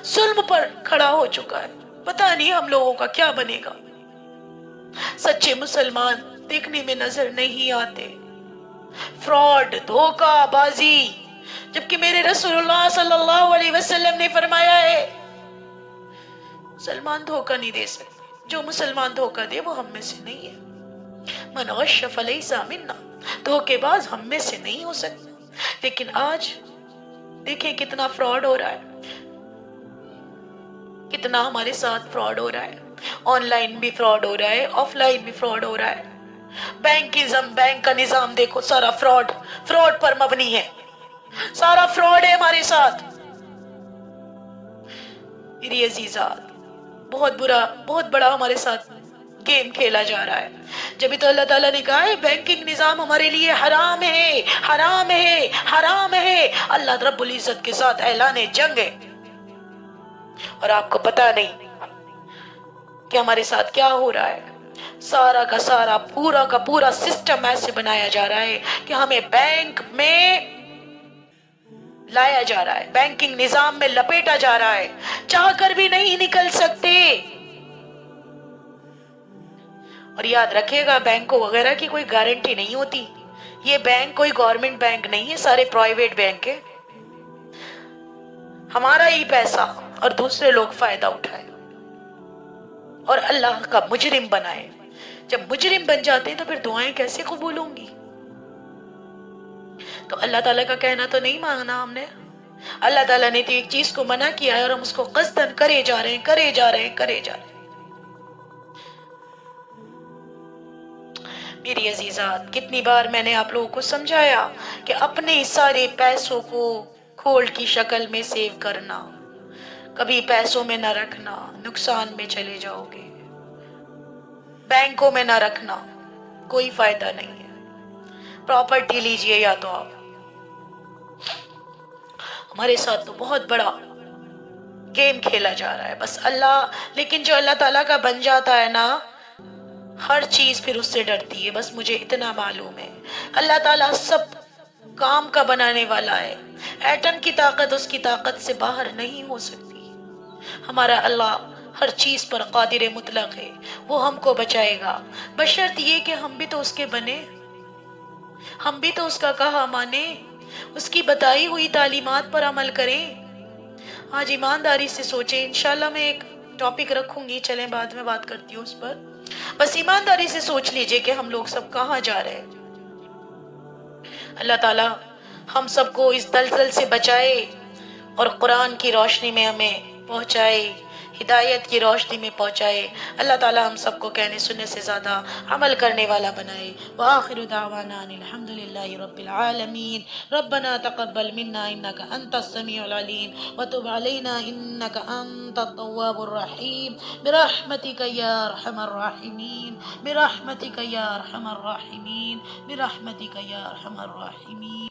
ظلم پر کھڑا ہو چکا ہے، پتہ نہیں ہم لوگوں کا کیا بنے گا۔ سچے مسلمان دیکھنے میں نظر نہیں آتے، فراڈ، دھوکہ بازی، جبکہ میرے رسول اللہ صلی اللہ علیہ وسلم نے فرمایا ہے مسلمان دھوکہ نہیں دے سکتے، جو مسلمان دھوکہ دے وہ ہم میں سے نہیں ہے، من غش فلیس منا، دھوکے باز ہم میں سے نہیں ہو سکتے۔ لیکن آج دیکھیں کتنا فراڈ ہو رہا ہے، کتنا ہمارے ساتھ فراڈ ہو رہا ہے، آن لائن بھی فراڈ ہو رہا ہے، آف لائن بھی فراڈ ہو رہا ہے۔ بینک کا نظام دیکھو، سارا فراڈ پر مبنی ہے، سارا فراڈ ہے ہمارے ساتھ۔ میری عزیزات، بہت بڑا ہمارے ساتھ گیم کھیلا جا رہا ہے، جبھی تو اللہ تعالیٰ نے کہا ہے بینکنگ نظام ہمارے لیے حرام ہے، حرام ہے، حرام ہے۔ اللہ رب العزت کے ساتھ اعلان جنگ ہے، اور آپ کو پتا نہیں کہ ہمارے ساتھ کیا ہو رہا ہے۔ سارا کا سارا، پورا کا پورا سسٹم ایسے بنایا جا رہا ہے کہ ہمیں بینک میں لایا جا رہا ہے، بینکنگ نظام میں لپیٹا جا رہا ہے، چاہ کر بھی نہیں نکل سکتے۔ اور یاد رکھے گا، بینکوں وغیرہ کی کوئی گارنٹی نہیں ہوتی، یہ بینک کوئی گورنمنٹ بینک نہیں ہے، سارے پرائیویٹ بینک ہے، ہمارا ہی پیسہ اور دوسرے لوگ فائدہ اٹھائے اور اللہ کا مجرم بنائے۔ جب مجرم بن جاتے ہیں تو پھر دعائیں کیسے قبول ہوں گی؟ تو اللہ تعالیٰ کا کہنا تو نہیں مانگنا ہم نے. اللہ تعالیٰ نے تو ایک چیز کو منع کیا ہے اور ہم اس کو قصداً کرے جا رہے ہیں. میری عزیزات، کتنی بار میں نے آپ لوگوں کو سمجھایا کہ اپنے سارے پیسوں کو کھول کی شکل میں سیو کرنا، کبھی پیسوں میں نہ رکھنا، نقصان میں چلے جاؤ گے. بینکوں میں نہ رکھنا، کوئی فائدہ نہیں ہے. پراپرٹی لیجئے یا تو آپ. ہمارے ساتھ تو بہت بڑا گیم کھیلا جا رہا ہے بس اللہ. لیکن جو اللہ تعالیٰ کا بن جاتا ہے نا، ہر چیز پھر اس سے ڈرتی ہے. بس مجھے اتنا معلوم ہے اللہ تعالیٰ سب کام کا بنانے والا ہے. ایٹم کی طاقت اس کی طاقت سے باہر نہیں ہو سکتی. ہمارا اللہ ہر چیز پر قادر مطلق ہے، وہ ہم کو بچائے گا، بشرط یہ کہ ہم بھی تو اس کے بنے، ہم بھی تو اس کا کہا مانے، اس کی بتائی ہوئی تعلیمات پر عمل کریں. آج ایمانداری سے سوچیں. انشاءاللہ میں ایک ٹاپک رکھوں گی، چلیں بعد میں بات کرتی ہوں اس پر. بس ایمانداری سے سوچ لیجئے کہ ہم لوگ سب کہاں جا رہے ہیں. اللہ تعالیٰ ہم سب کو اس دلدل سے بچائے اور قرآن کی روشنی میں ہمیں پہنچائے، ہدایت کی روشنی میں پہنچائے. اللہ تعالیٰ ہم سب کو کہنے سننے سے زیادہ عمل کرنے والا بنائے. وآخر دعوانا ان الحمد للہ رب العالمین. ربنا تقبل منا انك انت السميع العليم وتب علينا انك انت التواب الرحيم برحمتك يا ارحم الراحمين برحمتك يا ارحم الراحمين برحمتك يا ارحم الراحمين.